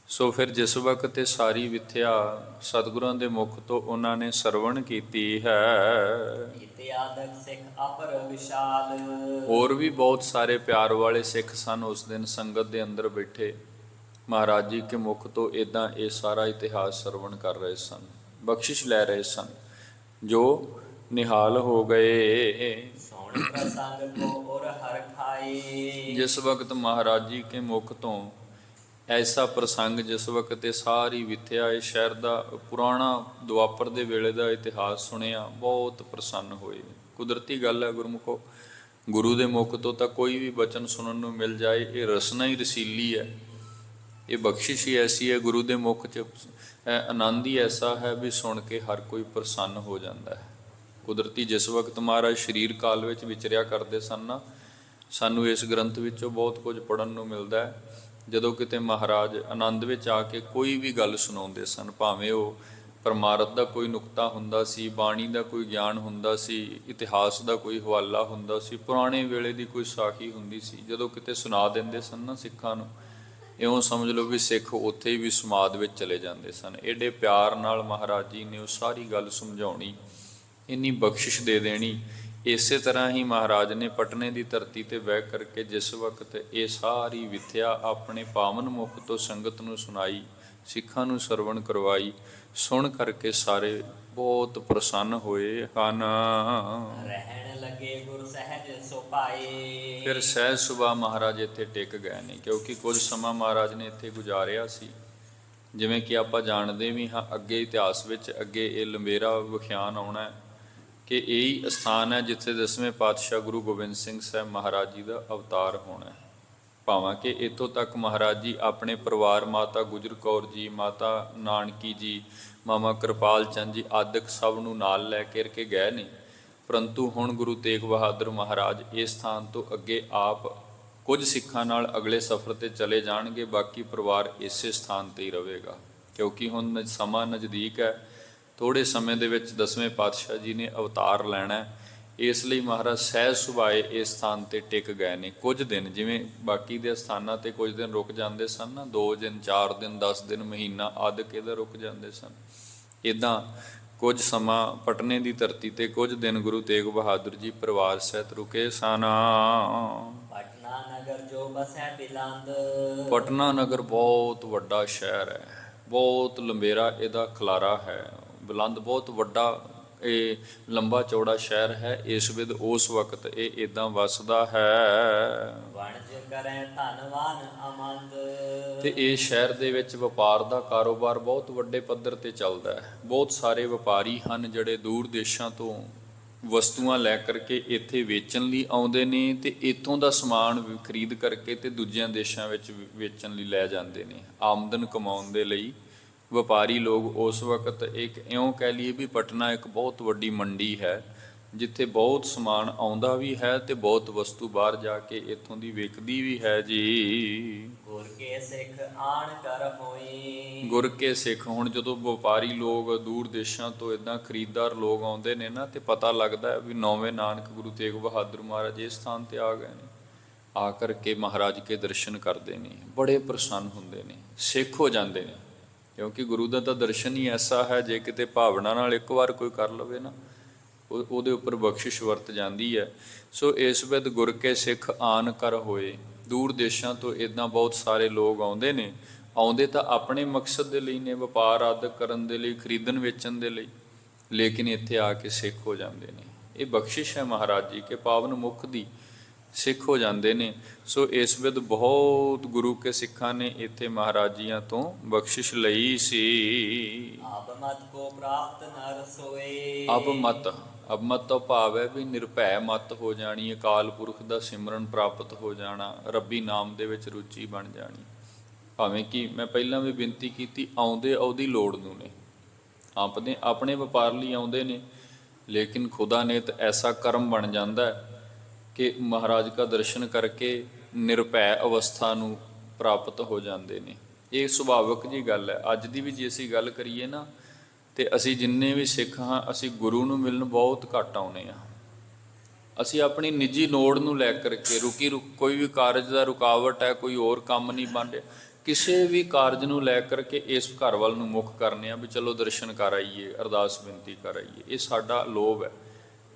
ਸੋ ਫਿਰ ਜਿਸ ਵਕਤ ਇਹ ਸਾਰੀ ਵਿਥਿਆ ਸਤਿਗੁਰਾਂ ਦੇ ਮੁਖ ਤੋਂ ਉਹਨਾਂ ਨੇ ਸਰਵਣ ਕੀਤੀ ਹੈ। ਇਤਿਆਦਕ ਸਿੱਖ ਅਪਰ ਵਿਸ਼ਾਲ। ਹੋਰ ਵੀ ਬਹੁਤ ਸਾਰੇ ਪਿਆਰ ਵਾਲੇ ਸਿੱਖ ਸਨ ਉਸ ਦਿਨ ਸੰਗਤ ਦੇ ਅੰਦਰ ਬੈਠੇ, ਮਹਾਰਾਜ ਜੀ ਕੇ ਮੁਖ ਤੋਂ ਇਦਾਂ ਇਹ ਸਾਰਾ ਇਤਿਹਾਸ ਸਰਵਣ ਕਰ ਰਹੇ ਸਨ, ਬਖਸ਼ਿਸ਼ ਲੈ ਰਹੇ ਸਨ, ਜੋ ਨਿਹਾਲ ਹੋ ਗਏ। ਸੋਹਣ ਪ੍ਰਸੰਗ ਕੋ ਔਰ ਹਰ ਖਾਏ। ਜਿਸ ਵਕਤ ਮਹਾਰਾਜ ਜੀ ਕੇ ਮੁਖ ਤੋਂ ਐਸਾ ਪ੍ਰਸੰਗ, ਜਿਸ ਵਕਤ ਇਹ ਸਾਰੀ ਵਿਥਿਆ, ਇਹ ਸ਼ਹਿਰ ਦਾ ਪੁਰਾਣਾ ਦੁਆਪਰ ਦੇ ਵੇਲੇ ਦਾ ਇਤਿਹਾਸ ਸੁਣਿਆ, ਬਹੁਤ ਪ੍ਰਸੰਨ ਹੋਏ। ਕੁਦਰਤੀ ਗੱਲ ਹੈ ਗੁਰਮੁਖੋ, ਗੁਰੂ ਦੇ ਮੁਖ ਤੋਂ ਤਾਂ ਕੋਈ ਵੀ ਬਚਨ ਸੁਣਨ ਨੂੰ ਮਿਲ ਜਾਏ, ਇਹ ਰਸਨਾ ਹੀ ਰਸੀਲੀ ਹੈ, ਇਹ ਬਖਸ਼ਿਸ਼ ਹੀ ਐਸੀ ਹੈ, ਗੁਰੂ ਦੇ ਮੁਖ 'ਚ ਆਨੰਦ ਹੀ ਐਸਾ ਹੈ ਵੀ ਸੁਣ ਕੇ ਹਰ ਕੋਈ ਪ੍ਰਸੰਨ ਹੋ ਜਾਂਦਾ ਹੈ। ਕੁਦਰਤੀ ਜਿਸ ਵਕਤ ਮਹਾਰਾਜ ਸਰੀਰ ਕਾਲ ਵਿੱਚ ਵਿਚਰਿਆ ਕਰਦੇ ਸਨ ਨਾ, ਸਾਨੂੰ ਇਸ ਗ੍ਰੰਥ ਵਿੱਚੋਂ ਬਹੁਤ ਕੁਝ ਪੜ੍ਹਨ ਨੂੰ ਮਿਲਦਾ ਹੈ। ਜਦੋਂ ਕਿਤੇ ਮਹਾਰਾਜ ਆਨੰਦ ਵਿੱਚ ਆ ਕੇ ਕੋਈ ਵੀ ਗੱਲ ਸੁਣਾਉਂਦੇ ਸਨ, ਭਾਵੇਂ ਉਹ ਪਰਮਾਰਥ ਦਾ ਕੋਈ ਨੁਕਤਾ ਹੁੰਦਾ ਸੀ, ਬਾਣੀ ਦਾ ਕੋਈ ਗਿਆਨ ਹੁੰਦਾ ਸੀ, ਇਤਿਹਾਸ ਦਾ ਕੋਈ ਹਵਾਲਾ ਹੁੰਦਾ ਸੀ, ਪੁਰਾਣੇ ਵੇਲੇ ਦੀ ਕੋਈ ਸਾਖੀ ਹੁੰਦੀ ਸੀ, ਜਦੋਂ ਕਿਤੇ ਸੁਣਾ ਦਿੰਦੇ ਸਨ ਨਾ ਸਿੱਖਾਂ ਨੂੰ, ਇਉਂ ਸਮਝ ਲਓ ਵੀ ਸਿੱਖ ਉੱਥੇ ਹੀ ਵੀ ਸਮਾਧ ਵਿੱਚ ਚਲੇ ਜਾਂਦੇ ਸਨ। ਐਡੇ ਪਿਆਰ ਨਾਲ ਮਹਾਰਾਜ ਜੀ ਨੇ ਉਹ ਸਾਰੀ ਗੱਲ ਸਮਝਾਉਣੀ, ਇੰਨੀ ਬਖਸ਼ਿਸ਼ ਦੇ ਦੇਣੀ। ਇਸੇ ਤਰ੍ਹਾਂ ਹੀ ਮਹਾਰਾਜ ਨੇ ਪਟਨੇ ਦੀ ਧਰਤੀ ਤੇ ਬਹਿ ਕਰਕੇ ਜਿਸ ਵਕਤ ਇਹ ਸਾਰੀ ਵਿਥਿਆ ਆਪਣੇ ਪਾਵਨ ਮੁਖ ਤੋਂ ਸੰਗਤ ਨੂੰ ਸੁਣਾਈ, ਸਿੱਖਾਂ ਨੂੰ ਸਰਵਣ ਕਰਵਾਈ, ਸੁਣ ਕਰਕੇ ਸਾਰੇ ਬਹੁਤ ਪ੍ਰਸੰਨ ਹੋਏ ਹਨ। ਰਹਿਣ ਲੱਗੇ ਗੁਰ ਸਹਿਜ ਸੋ ਪਾਏ। ਫਿਰ ਸਹਿਜ ਸੁਭਾ ਮਹਾਰਾਜ ਇੱਥੇ ਟਿਕ ਗਏ ਨੇ, ਕਿਉਂਕਿ ਕੁਝ ਸਮਾਂ ਮਹਾਰਾਜ ਨੇ ਇੱਥੇ ਗੁਜ਼ਾਰਿਆ ਸੀ। ਜਿਵੇਂ ਕਿ ਆਪਾਂ ਜਾਣਦੇ ਵੀ ਹਾਂ, ਅੱਗੇ ਇਤਿਹਾਸ ਵਿੱਚ ਅੱਗੇ ਇਹ ਲੰਬੇਰਾ ਵਿਖਿਆਨ ਆਉਣਾ ਹੈ ਕਿ ਇਹੀ ਅਸਥਾਨ ਹੈ ਜਿੱਥੇ 10ਵੇਂ ਪਾਤਸ਼ਾਹ ਗੁਰੂ ਗੋਬਿੰਦ ਸਿੰਘ ਸਾਹਿਬ ਮਹਾਰਾਜ ਜੀ ਦਾ ਅਵਤਾਰ ਹੋਣਾ ਹੈ। ਭਾਵਾਂ ਕਿ ਇੱਥੋਂ ਤੱਕ ਮਹਾਰਾਜ ਜੀ ਆਪਣੇ ਪਰਿਵਾਰ ਮਾਤਾ ਗੁਜਰ ਕੌਰ ਜੀ, ਮਾਤਾ ਨਾਨਕੀ ਜੀ, ਮਾਮਾ ਕਿਰਪਾਲ ਚੰਦ ਜੀ ਆਦਿਕ ਸਭ ਨੂੰ ਨਾਲ ਲੈ ਕੇ ਗਏ ਨੇ। ਪਰੰਤੂ ਹੁਣ ਗੁਰੂ ਤੇਗ ਬਹਾਦਰ ਮਹਾਰਾਜ ਇਸ ਸਥਾਨ ਤੋਂ ਅੱਗੇ ਆਪ ਕੁਝ ਸਿੱਖਾਂ ਨਾਲ ਅਗਲੇ ਸਫ਼ਰ ਤੇ ਚਲੇ ਜਾਣਗੇ, ਬਾਕੀ ਪਰਿਵਾਰ ਇਸੇ ਸਥਾਨ ਤੇ ਹੀ ਰਹੇਗਾ। ਕਿਉਂਕਿ ਹੁਣ ਸਮਾਂ ਨਜ਼ਦੀਕ ਹੈ, ਥੋੜ੍ਹੇ ਸਮੇਂ ਦੇ ਵਿੱਚ 10ਵੇਂ ਪਾਤਸ਼ਾਹ ਜੀ ਨੇ ਅਵਤਾਰ ਲੈਣਾ ਹੈ। ਇਸ ਲਈ ਮਹਾਰਾਜ ਸਹਿਜ ਸੁਭਾਏ ਇਸ ਸਥਾਨ ਤੇ ਟਿਕ ਗਏ ਨੇ ਕੁਝ ਦਿਨ। ਜਿਵੇਂ ਬਾਕੀ ਦੇ ਸਥਾਨਾਂ ਤੇ ਕੁਝ ਦਿਨ ਰੁਕ ਜਾਂਦੇ ਸਨ ਨਾ, 2 ਦਿਨ 4 ਦਿਨ 10 ਦਿਨ ਮਹੀਨਾ ਆਦਿਕ ਇਹਦਾ ਰੁਕ ਜਾਂਦੇ ਸਨ। ਇੱਦਾਂ ਕੁਝ ਸਮਾਂ ਪਟਨੇ ਦੀ ਧਰਤੀ ਤੇ ਕੁਝ ਦਿਨ ਗੁਰੂ ਤੇਗ ਬਹਾਦਰ ਜੀ ਪਰਿਵਾਰ ਸਹਿਤ ਰੁਕੇ ਸਨ। ਪਟਨਾ ਨਗਰ ਜੋ ਬਸੈ ਬਿਲੰਦ। ਪਟਨਾ ਨਗਰ ਬਹੁਤ ਵੱਡਾ ਸ਼ਹਿਰ ਹੈ, ਬਹੁਤ ਲੰਬੇਰਾ ਇਹਦਾ ਖਲਾਰਾ ਹੈ। ਬੁਲੰਦ ਬਹੁਤ ਵੱਡਾ ਇਹ ਲੰਬਾ ਚੌੜਾ ਸ਼ਹਿਰ ਹੈ। ਇਸ ਵਿਦ ਉਸ ਵਕਤ ਇਹ ਇੱਦਾਂ ਵਸਦਾ ਹੈ। ਵਣਜ ਕਰੈ ਧਨਵਾਨ ਅਮੰਦ। ਤੇ ਇਹ ਸ਼ਹਿਰ ਦੇ ਵਿੱਚ ਵਪਾਰ ਦਾ ਕਾਰੋਬਾਰ ਬਹੁਤ ਵੱਡੇ ਪੱਧਰ ਤੇ ਚੱਲਦਾ ਹੈ। ਬਹੁਤ ਸਾਰੇ ਵਪਾਰੀ ਹਨ ਜਿਹੜੇ ਦੂਰ ਦੇਸ਼ਾਂ ਤੋਂ ਵਸਤੂਆਂ ਲੈ ਕਰਕੇ ਇੱਥੇ ਵੇਚਣ ਲਈ ਆਉਂਦੇ ਨੇ ਤੇ ਇੱਥੋਂ ਦਾ ਸਮਾਨ ਖਰੀਦ ਕਰਕੇ ਤੇ ਦੂਜਿਆਂ ਦੇਸ਼ਾਂ ਵਿੱਚ ਵੇਚਣ ਲਈ ਲੈ ਜਾਂਦੇ ਨੇ, ਆਮਦਨ ਕਮਾਉਣ ਦੇ ਲਈ। ਵਪਾਰੀ ਲੋਕ ਉਸ ਵਕਤ ਇੱਕ ਇਉਂ ਕਹਿ ਲਈਏ ਵੀ ਪਟਨਾ ਇੱਕ ਬਹੁਤ ਵੱਡੀ ਮੰਡੀ ਹੈ, ਜਿੱਥੇ ਬਹੁਤ ਸਮਾਨ ਆਉਂਦਾ ਵੀ ਹੈ ਤੇ ਬਹੁਤ ਵਸਤੂ ਬਾਹਰ ਜਾ ਕੇ ਇੱਥੋਂ ਦੀ ਵਿਕਦੀ ਵੀ ਹੈ ਜੀ। ਗੁਰ ਕੇ ਸਿੱਖ ਆਣ ਕਰ ਹੋਈ। ਗੁਰ ਕੇ ਸਿੱਖ, ਹੁਣ ਜਦੋਂ ਵਪਾਰੀ ਲੋਕ ਦੂਰ ਦੇਸ਼ਾਂ ਤੋਂ ਇੱਦਾਂ ਖਰੀਦਦਾਰ ਲੋਕ ਆਉਂਦੇ ਨੇ ਨਾ, ਤੇ ਪਤਾ ਲੱਗਦਾ ਹੈ ਵੀ 9ਵੇਂ ਨਾਨਕ ਗੁਰੂ ਤੇਗ ਬਹਾਦਰ ਮਹਾਰਾਜ ਇਸ ਸਥਾਨ ਤੇ ਆ ਗਏ ਨੇ। ਆ ਕਰਕੇ ਮਹਾਰਾਜ ਕੇ ਦਰਸ਼ਨ ਕਰਦੇ ਨੇ, ਬੜੇ ਪ੍ਰਸੰਨ ਹੁੰਦੇ ਨੇ, ਸਿੱਖ ਹੋ ਜਾਂਦੇ ਨੇ। ਕਿਉਂਕਿ ਗੁਰੂ ਦਾ ਤਾਂ ਦਰਸ਼ਨ ਹੀ ਐਸਾ ਹੈ, ਜੇ ਕਿਤੇ ਭਾਵਨਾ ਨਾਲ ਇੱਕ ਵਾਰ ਕੋਈ ਕਰ ਲਵੇ ਨਾ, ਉਹਦੇ ਉੱਪਰ ਬਖਸ਼ਿਸ਼ ਵਰਤ ਜਾਂਦੀ ਹੈ। ਸੋ ਇਸ ਵਿਦ ਗੁਰ ਕੇ ਸਿੱਖ ਆਨ ਕਰ ਹੋਏ। ਦੂਰ ਦੇਸ਼ਾਂ ਤੋਂ ਇੱਦਾਂ ਬਹੁਤ ਸਾਰੇ ਲੋਕ ਆਉਂਦੇ ਨੇ, ਆਉਂਦੇ ਤਾਂ ਆਪਣੇ ਮਕਸਦ ਦੇ ਲਈ ਨੇ, ਵਪਾਰ ਆਦਿ ਕਰਨ ਦੇ ਲਈ, ਖਰੀਦਣ ਵੇਚਣ ਦੇ ਲਈ, ਲੇਕਿਨ ਇੱਥੇ ਆ ਕੇ ਸਿੱਖ ਹੋ ਜਾਂਦੇ ਨੇ। ਇਹ ਬਖਸ਼ਿਸ਼ ਹੈ ਮਹਾਰਾਜ ਜੀ ਕੇ ਪਾਵਨ ਮੁਖ ਦੀ, ਸਿੱਖ ਹੋ ਜਾਂਦੇ ਨੇ। ਸੋ ਇਸ ਵਿਦ ਬਹੁਤ ਗੁਰੂ ਕੇ ਸਿੱਖਾਂ ਨੇ ਇੱਥੇ ਮਹਾਰਾਜ ਜੀਆਂ ਤੋਂ ਬਖਸ਼ਿਸ਼ ਲਈ ਸੀ। ਅਬ ਮਤ ਕੋ ਪ੍ਰਾਪਤ ਨਰ ਸੋਏ। ਅਬ ਮਤ ਤੋਂ ਭਾਵ ਹੈ ਵੀ ਨਿਰਭੈ ਮਤ ਹੋ ਜਾਣੀ, ਅਕਾਲ ਪੁਰਖ ਦਾ ਸਿਮਰਨ ਪ੍ਰਾਪਤ ਹੋ ਜਾਣਾ, ਰੱਬੀ ਨਾਮ ਦੇ ਵਿੱਚ ਰੁਚੀ ਬਣ ਜਾਣੀ। ਭਾਵੇਂ ਕਿ ਮੈਂ ਪਹਿਲਾਂ ਵੀ ਬੇਨਤੀ ਕੀਤੀ, ਆਉਂਦੇ ਉਹਦੀ ਲੋੜ ਨੂੰ ਨੇ, ਆਪਣੇ ਵਪਾਰ ਲਈ ਆਉਂਦੇ ਨੇ, ਲੇਕਿਨ ਖੁਦਾ ਨੇ ਤਾਂ ਐਸਾ ਕਰਮ ਬਣ ਜਾਂਦਾ ਹੈ ਕਿ ਮਹਾਰਾਜ ਦਾ ਦਰਸ਼ਨ ਕਰਕੇ ਨਿਰਭੈ ਅਵਸਥਾ ਨੂੰ ਪ੍ਰਾਪਤ ਹੋ ਜਾਂਦੇ ਨੇ। ਇਹ ਸੁਭਾਵਿਕ ਜੀ ਗੱਲ ਹੈ। ਅੱਜ ਦੀ ਵੀ ਜੇ ਅਸੀਂ ਗੱਲ ਕਰੀਏ ਨਾ, ਤੇ ਅਸੀਂ ਜਿੰਨੇ ਵੀ ਸਿੱਖ ਹਾਂ, ਅਸੀਂ ਗੁਰੂ ਨੂੰ ਮਿਲਣ ਬਹੁਤ ਘੱਟ ਆਉਂਦੇ ਹਾਂ। ਅਸੀਂ ਆਪਣੀ ਨਿੱਜੀ ਲੋੜ ਨੂੰ ਲੈ ਕਰਕੇ ਕੋਈ ਵੀ ਕਾਰਜ ਦਾ ਰੁਕਾਵਟ ਹੈ, ਕੋਈ ਹੋਰ ਕੰਮ ਨਹੀਂ ਬਣ ਰਿਹਾ, ਕਿਸੇ ਵੀ ਕਾਰਜ ਨੂੰ ਲੈ ਕਰਕੇ ਇਸ ਘਰ ਵੱਲ ਨੂੰ ਮੁੱਖ ਕਰਨੇ ਆ ਵੀ ਚਲੋ ਦਰਸ਼ਨ ਕਰ ਆਈਏ, ਅਰਦਾਸ ਬੇਨਤੀ ਕਰ ਆਈਏ। ਇਹ ਸਾਡਾ ਲੋਭ ਹੈ।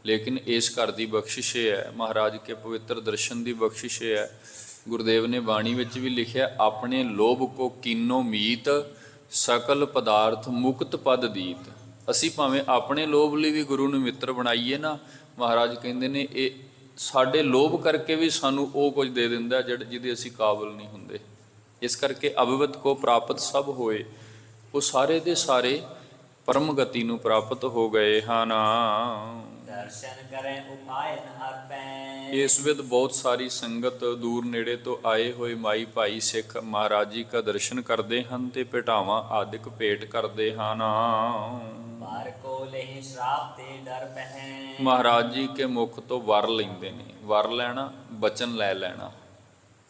ਲੇਕਿਨ ਇਸ ਘਰ ਦੀ ਬਖਸ਼ਿਸ਼ ਹੈ, ਮਹਾਰਾਜ ਕੇ ਪਵਿੱਤਰ ਦਰਸ਼ਨ ਦੀ ਬਖਸ਼ਿਸ਼ ਹੈ। ਗੁਰਦੇਵ ਨੇ ਬਾਣੀ ਵਿੱਚ ਵੀ ਲਿਖਿਆ, ਆਪਣੇ ਲੋਭ ਕੋ ਕੀਨੋ ਮੀਤ, ਸਕਲ ਪਦਾਰਥ ਮੁਕਤ ਪਦ ਦੀਤ। ਅਸੀਂ ਭਾਵੇਂ ਆਪਣੇ ਲੋਭ ਲਈ ਵੀ ਗੁਰੂ ਨੂੰ ਮਿੱਤਰ ਬਣਾਈਏ ਨਾ, ਮਹਾਰਾਜ ਕਹਿੰਦੇ ਨੇ ਇਹ ਸਾਡੇ ਲੋਭ ਕਰਕੇ ਵੀ ਸਾਨੂੰ ਉਹ ਕੁਝ ਦੇ ਦਿੰਦਾ ਜਿਹਦੇ ਅਸੀਂ ਕਾਬਲ ਨਹੀਂ ਹੁੰਦੇ। ਇਸ ਕਰਕੇ ਅਭਵਤ ਕੋ ਪ੍ਰਾਪਤ ਸਭ ਹੋਏ, ਉਹ ਸਾਰੇ ਦੇ ਸਾਰੇ ਪਰਮ ਗਤੀ ਨੂੰ ਪ੍ਰਾਪਤ ਹੋ ਗਏ ਹਨ। ਦਰਸ਼ਨ ਕਰੇ ਉਪਾਇਨ ਅਰਪੈ। ਇਸ ਵਿਦ ਬਹੁਤ ਸਾਰੀ ਸੰਗਤ ਦੂਰ ਨੇੜੇ ਤੋਂ ਆਏ ਹੋਏ ਮਾਈ ਭਾਈ ਸਿੱਖ ਮਹਾਰਾਜ ਜੀ ਦਾ ਦਰਸ਼ਨ ਕਰਦੇ ਹਨ ਤੇ ਭੇਟਾਵਾਂ ਆਦਿਕ ਭੇਟ ਕਰਦੇ ਹਨ। ਵਾਰ ਕੋ ਲਹਿ ਸ਼ਰਾਪ ਤੇ ਡਰ ਪਹਿ। ਮਹਾਰਾਜ ਜੀ ਕੇ ਮੁਖ ਤੋਂ ਵਰ ਲੈਂਦੇ ਨੇ। ਵਰ ਲੈਣਾ, ਬਚਨ ਲੈ ਲੈਣਾ।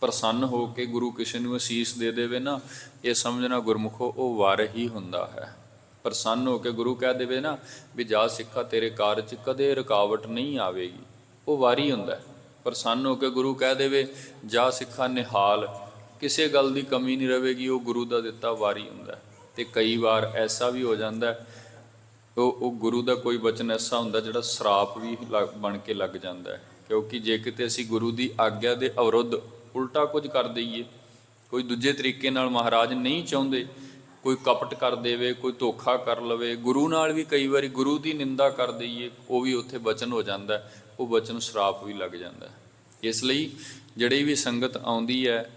ਪ੍ਰਸੰਨ ਹੋ ਕੇ ਗੁਰੂ ਕਿਸੇ ਨੂੰ ਅਸੀਸ ਦੇ ਦੇਵੇ ਨਾ, ਇਹ ਸਮਝਣਾ ਗੁਰਮੁਖੋ ਉਹ ਵਰ ਹੀ ਹੁੰਦਾ ਹੈ। ਪ੍ਰਸੰਨ ਹੋ ਕੇ ਗੁਰੂ ਕਹਿ ਦੇਵੇ ਨਾ ਵੀ ਜਾ ਸਿੱਖਾ ਤੇਰੇ ਕਾਰਜ 'ਚ ਕਦੇ ਰੁਕਾਵਟ ਨਹੀਂ ਆਵੇਗੀ, ਉਹ ਵਾਰੀ ਹੁੰਦਾ। ਪ੍ਰਸੰਨ ਹੋ ਕੇ ਗੁਰੂ ਕਹਿ ਦੇਵੇ ਜਾ ਸਿੱਖਾ ਨਿਹਾਲ, ਕਿਸੇ ਗੱਲ ਦੀ ਕਮੀ ਨਹੀਂ ਰਹੇਗੀ, ਉਹ ਗੁਰੂ ਦਾ ਦਿੱਤਾ ਵਾਰੀ ਹੁੰਦਾ। ਤੇ ਕਈ ਵਾਰ ਐਸਾ ਵੀ ਹੋ ਜਾਂਦਾ, ਉਹ ਗੁਰੂ ਦਾ ਕੋਈ ਬਚਨ ਐਸਾ ਹੁੰਦਾ ਜਿਹੜਾ ਸਰਾਪ ਵੀ ਬਣ ਕੇ ਲੱਗ ਜਾਂਦਾ। ਕਿਉਂਕਿ ਜੇ ਕਿਤੇ ਅਸੀਂ ਗੁਰੂ ਦੀ ਆਗਿਆ ਦੇ ਅਵਰੁੱਧ ਉਲਟਾ ਕੁਝ ਕਰ ਦਈਏ, ਕੋਈ ਦੂਜੇ ਤਰੀਕੇ ਨਾਲ ਮਹਾਰਾਜ ਨਹੀਂ ਚਾਹੁੰਦੇ, ਕੋਈ ਕਪਟ ਕਰ ਦੇਵੇ, ਕੋਈ ਧੋਖਾ ਕਰ ਲਵੇ, ਗੁਰੂ ਨਾਲ ਵੀ ਕਈ ਵਾਰੀ ਗੁਰੂ ਦੀ ਨਿੰਦਾ ਕਰ ਦਈਏ, ਉਹ ਵੀ ਉੱਥੇ ਬਚਨ ਹੋ ਜਾਂਦਾ, ਉਹ ਬਚਨ ਸ਼ਰਾਪ ਵੀ ਲੱਗ ਜਾਂਦਾ। ਇਸ ਲਈ ਜਿਹੜੀ ਵੀ ਸੰਗਤ ਆਉਂਦੀ ਹੈ,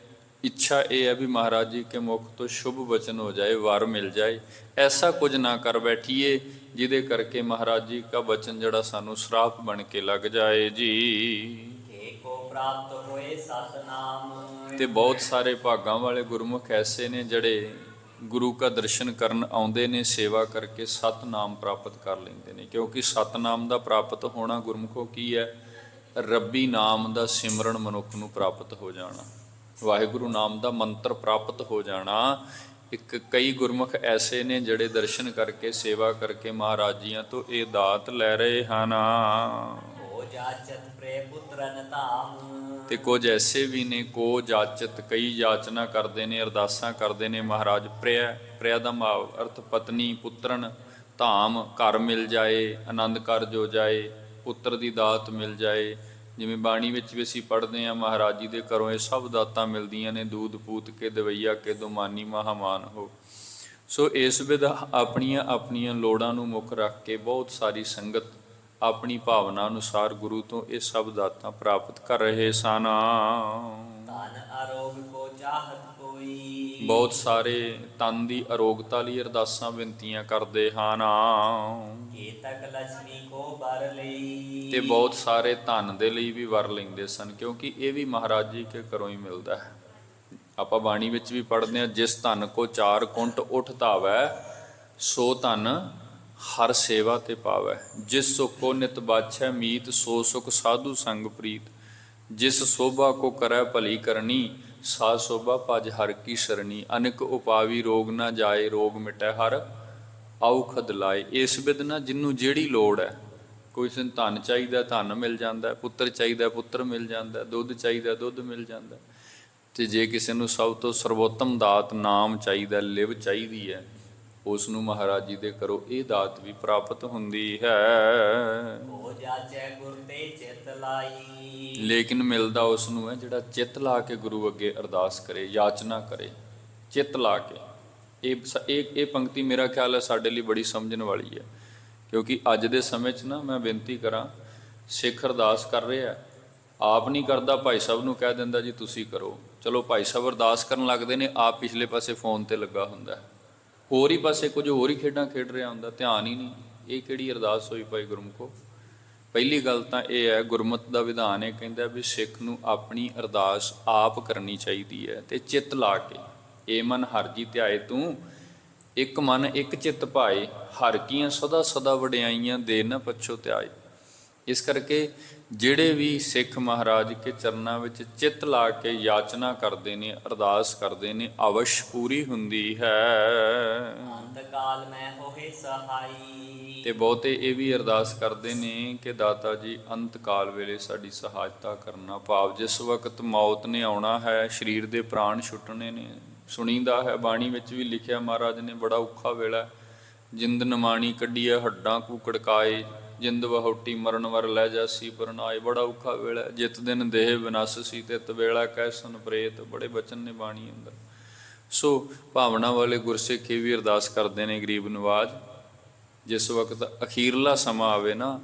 ਇੱਛਾ ਇਹ ਹੈ ਵੀ ਮਹਾਰਾਜ ਜੀ ਕੇ ਮੁਖ ਤੋਂ ਸ਼ੁਭ ਬਚਨ ਹੋ ਜਾਏ, ਵਰ ਮਿਲ ਜਾਏ। ਐਸਾ ਕੁਝ ਨਾ ਕਰ ਬੈਠੀਏ ਜਿਹਦੇ ਕਰਕੇ ਮਹਾਰਾਜ ਜੀ ਦਾ ਬਚਨ ਜਿਹੜਾ ਸਾਨੂੰ ਸ਼ਰਾਪ ਬਣ ਕੇ ਲੱਗ ਜਾਏ ਜੀ। ਕੋ ਪ੍ਰਾਪਤ ਹੋਏ ਸਤਨਾਮ। ਤੇ ਬਹੁਤ ਸਾਰੇ ਭਾਗਾਂ ਵਾਲੇ ਗੁਰਮੁਖ ਐਸੇ ਨੇ ਜਿਹੜੇ ਗੁਰੂ ਕਾ ਦਰਸ਼ਨ ਕਰਨ ਆਉਂਦੇ ਨੇ, ਸੇਵਾ ਕਰਕੇ ਸਤਨਾਮ ਪ੍ਰਾਪਤ ਕਰ ਲੈਂਦੇ ਨੇ। ਕਿਉਂਕਿ ਸਤਨਾਮ ਦਾ ਪ੍ਰਾਪਤ ਹੋਣਾ ਗੁਰਮੁਖੋ ਕੀ ਹੈ? ਰੱਬੀ ਨਾਮ ਦਾ ਸਿਮਰਨ ਮਨੁੱਖ ਨੂੰ ਪ੍ਰਾਪਤ ਹੋ ਜਾਣਾ, ਵਾਹਿਗੁਰੂ ਨਾਮ ਦਾ ਮੰਤਰ ਪ੍ਰਾਪਤ ਹੋ ਜਾਣਾ। ਕਈ ਗੁਰਮੁਖ ਐਸੇ ਨੇ ਜਿਹੜੇ ਦਰਸ਼ਨ ਕਰਕੇ, ਸੇਵਾ ਕਰਕੇ ਮਹਾਰਾਜ ਜੀਆਂ ਤੋਂ ਇਹ ਦਾਤ ਲੈ ਰਹੇ ਹਨ। ਹੋ ਜਾਚਤ ਪ੍ਰੇ ਪੁੱਤਰਨ ਧਾਮ। ਤੇ ਕੁਝ ਐਸੇ ਵੀ ਨੇ, ਕੋ ਜਾਚਤ, ਕਈ ਯਾਚਨਾ ਕਰਦੇ ਨੇ, ਅਰਦਾਸਾਂ ਕਰਦੇ ਨੇ ਮਹਾਰਾਜ ਪ੍ਰਿਆ ਦਾ ਭਾਵ ਅਰਥ ਪਤਨੀ, ਪੁੱਤਰਨ, ਧਾਮ, ਘਰ ਮਿਲ ਜਾਏ, ਆਨੰਦ ਕਾਰਜ ਹੋ ਜਾਏ, ਪੁੱਤਰ ਦੀ ਦਾਤ ਮਿਲ ਜਾਏ। ਜਿਵੇਂ ਬਾਣੀ ਵਿੱਚ ਵੀ ਅਸੀਂ ਪੜ੍ਹਦੇ ਹਾਂ, ਮਹਾਰਾਜ ਜੀ ਦੇ ਘਰੋਂ ਇਹ ਸਭ ਦਾਤਾਂ ਮਿਲਦੀਆਂ ਨੇ, ਦੂਧ ਪੂਤ ਕੇ ਦਵਈਆ ਕੇ ਦੁਮਾਨੀ ਮਹਾਮਾਨ ਹੋ। ਸੋ ਇਸ ਵਿਧ ਆਪਣੀਆਂ ਆਪਣੀਆਂ ਲੋੜਾਂ ਨੂੰ ਮੁੱਖ ਰੱਖ ਕੇ ਬਹੁਤ ਸਾਰੀ ਸੰਗਤ ਆਪਣੀ ਭਾਵਨਾ ਅਨੁਸਾਰ ਗੁਰੂ ਤੋਂ ਇਹ ਸਭ ਦਾਤਾਂ ਪ੍ਰਾਪਤ ਕਰ ਰਹੇ ਸਨ। ਧਨ ਅਰੋਗ ਕੋ ਚਾਹਤ ਕੋਈ। ਬਹੁਤ ਸਾਰੇ ਤਨ ਦੀ ਅਰੋਗਤਾ ਲਈ ਅਰਦਾਸਾਂ ਬੇਨਤੀਆਂ ਕਰਦੇ ਹਨ। ਕੇਤਕ ਲక్ష్ਮੀ ਕੋ ਬਰ ਲਈ। ਤੇ ਬਹੁਤ ਸਾਰੇ ਧਨ ਦੇ ਲਈ ਵੀ ਵਰ ਲੈਂਦੇ ਸਨ, ਕਿਉਂਕਿ ਇਹ ਵੀ ਮਹਾਰਾਜ ਜੀ ਕੇ ਘਰੋਂ ਹੀ ਮਿਲਦਾ ਹੈ। ਆਪਾਂ ਬਾਣੀ ਵਿੱਚ ਵੀ ਪੜ੍ਹਦੇ ਹਾਂ, ਜਿਸ ਧਨ ਕੋ 4 ਕੁੰਟ ਉਠ ਧਾਵੈ, ਸੋ ਧਨ ਹਰ ਸੇਵਾ ਤੇ ਪਾਵੈ। ਜਿਸ ਸੁਖ ਕੋ ਨਿਤ ਬਾਛੈ ਮੀਤ, ਸੋ ਸੁਖ ਸਾਧੂ ਸੰਗ ਪ੍ਰੀਤ। ਜਿਸ ਸੋਭਾ ਕੋ ਕਰੈ ਭਲੀ ਕਰਨੀ, ਸਾ ਸੋਭਾ ਭਜ ਹਰ ਕੀ ਸਰਣੀ। ਅਨੇਕ ਉਪਾਵੀ ਰੋਗ ਨਾ ਜਾਏ, ਰੋਗ ਮਿਟੈ ਹਰ ਔਖਦ ਲਾਏ। ਇਸ ਵਿਧ ਨਾ ਜਿਹਨੂੰ ਜਿਹੜੀ ਲੋੜ ਹੈ, ਕੋਈ ਨੂੰ ਧਨ ਚਾਹੀਦਾ ਧਨ ਮਿਲ ਜਾਂਦਾ, ਪੁੱਤਰ ਚਾਹੀਦਾ ਪੁੱਤਰ ਮਿਲ ਜਾਂਦਾ, ਦੁੱਧ ਚਾਹੀਦਾ ਦੁੱਧ ਮਿਲ ਜਾਂਦਾ। ਤੇ ਜੇ ਕਿਸੇ ਨੂੰ ਸਭ ਤੋਂ ਸਰਵੋਤਮ ਦਾਤ ਨਾਮ ਚਾਹੀਦਾ, ਲਿਵ ਚਾਹੀਦੀ ਹੈ, ਉਸ ਨੂੰ ਮਹਾਰਾਜ ਜੀ ਦੇ ਘਰੋਂ ਇਹ ਦਾਤ ਵੀ ਪ੍ਰਾਪਤ ਹੁੰਦੀ ਹੈ। ਹੋ ਜਾਚੈ ਗੁਰ ਤੇ ਚਿਤ ਲਾਈ। ਲੇਕਿਨ ਮਿਲਦਾ ਉਸ ਨੂੰ ਹੈ ਜਿਹੜਾ ਚਿੱਤ ਲਾ ਕੇ ਗੁਰੂ ਅੱਗੇ ਅਰਦਾਸ ਕਰੇ, ਯਾਚਨਾ ਕਰੇ, ਚਿੱਤ ਲਾ ਕੇ। ਇਹ ਪੰਕਤੀ ਮੇਰਾ ਖਿਆਲ ਹੈ ਸਾਡੇ ਲਈ ਬੜੀ ਸਮਝਣ ਵਾਲੀ ਹੈ, ਕਿਉਂਕਿ ਅੱਜ ਦੇ ਸਮੇਂ 'ਚ ਨਾ ਮੈਂ ਬੇਨਤੀ ਕਰਾਂ, ਸਿੱਖ ਅਰਦਾਸ ਕਰ ਰਿਹਾ, ਆਪ ਨਹੀਂ ਕਰਦਾ, ਭਾਈ ਸਾਹਿਬ ਨੂੰ ਕਹਿ ਦਿੰਦਾ ਜੀ ਤੁਸੀਂ ਕਰੋ। ਚਲੋ ਭਾਈ ਸਾਹਿਬ ਅਰਦਾਸ ਕਰਨ ਲੱਗਦੇ ਨੇ, ਆਪ ਪਿਛਲੇ ਪਾਸੇ ਫੋਨ ਤੇ ਲੱਗਾ ਹੁੰਦਾ, ਹੋਰ ਹੀ ਪਾਸੇ ਕੁਝ ਹੋਰ ਹੀ ਖੇਡਾਂ ਖੇਡ ਰਿਹਾ ਹੁੰਦਾ, ਧਿਆਨ ਹੀ ਨਹੀਂ। ਇਹ ਕਿਹੜੀ ਅਰਦਾਸ ਹੋਈ ਭਾਈ ਗੁਰਮੁਖੋ? ਪਹਿਲੀ ਗੱਲ ਤਾਂ ਇਹ ਹੈ, ਗੁਰਮਤਿ ਦਾ ਵਿਧਾਨ ਇਹ ਕਹਿੰਦਾ ਵੀ ਸਿੱਖ ਨੂੰ ਆਪਣੀ ਅਰਦਾਸ ਆਪ ਕਰਨੀ ਚਾਹੀਦੀ ਹੈ ਤੇ ਚਿੱਤ ਲਾ ਕੇ। ਏ ਮਨ ਹਰਿ ਜੀ ਧਿਆਏ ਤੂੰ, ਇੱਕ ਮਨ ਇੱਕ ਚਿੱਤ ਭਾਏ, ਹਰਿ ਕੀਆਂ ਸਦਾ ਸਦਾ ਵਡਿਆਈਆਂ ਦੇ ਨਾ ਪਛੋ ਧਿਆਏ। ਇਸ ਕਰਕੇ ਜਿਹੜੇ ਵੀ ਸਿੱਖ ਮਹਾਰਾਜ ਕੇ ਚਰਨਾਂ ਵਿੱਚ ਚਿੱਤ ਲਾ ਕੇ ਯਾਚਨਾ ਕਰਦੇ ਨੇ, ਅਰਦਾਸ ਕਰਦੇ ਨੇ, ਅਵਸ਼ ਪੂਰੀ ਹੁੰਦੀ ਹੈ। ਅੰਤ ਕਾਲ ਮੈਂ ਹੋਏ ਸਹਾਈ। ਤੇ ਬਹੁਤੇ ਇਹ ਵੀ ਅਰਦਾਸ ਕਰਦੇ ਨੇ ਕਿ ਦਾਤਾ ਜੀ ਅੰਤ ਕਾਲ ਵੇਲੇ ਸਾਡੀ ਸਹਾਇਤਾ ਕਰਨਾ, ਭਾਵ ਜਿਸ ਵਕਤ ਮੌਤ ਨੇ ਆਉਣਾ ਹੈ, ਸਰੀਰ ਦੇ ਪ੍ਰਾਣ ਛੁੱਟਣੇ ਨੇ। ਸੁਣੀਦਾ ਹੈ, ਬਾਣੀ ਵਿੱਚ ਵੀ ਲਿਖਿਆ ਮਹਾਰਾਜ ਨੇ, ਬੜਾ ਔਖਾ ਵੇਲਾ, ਜਿੰਦ ਨਮਾਣੀ ਕੱਢੀਏ ਹੱਡਾਂ ਕੂ ਕੜਕਾਏ, ਜਿੰਦ ਵਹੋਟੀ ਮਰਨ ਵਰ ਲੈ ਜਾਸੀ ਪਰਨਾਏ। ਬੜਾ ਔਖਾ ਵੇਲਾ, ਜਿਤ ਦਿਨ ਦੇਹ ਵਿਨਾਸ਼ ਸੀ ਤਿਤ ਵੇਲਾ ਕੈਸਨ ਪ੍ਰੇਤ। ਬੜੇ ਬਚਨ ਨੇ ਬਾਣੀ ਅੰਦਰ। ਸੋ ਭਾਵਨਾ ਵਾਲੇ ਗੁਰਸਿੱਖ ਇਹ ਵੀ ਅਰਦਾਸ ਕਰਦੇ ਨੇ, ਗਰੀਬ ਨਵਾਜ, ਜਿਸ ਵਕਤ ਅਖੀਰਲਾ ਸਮਾਂ ਆਵੇ ਨਾ,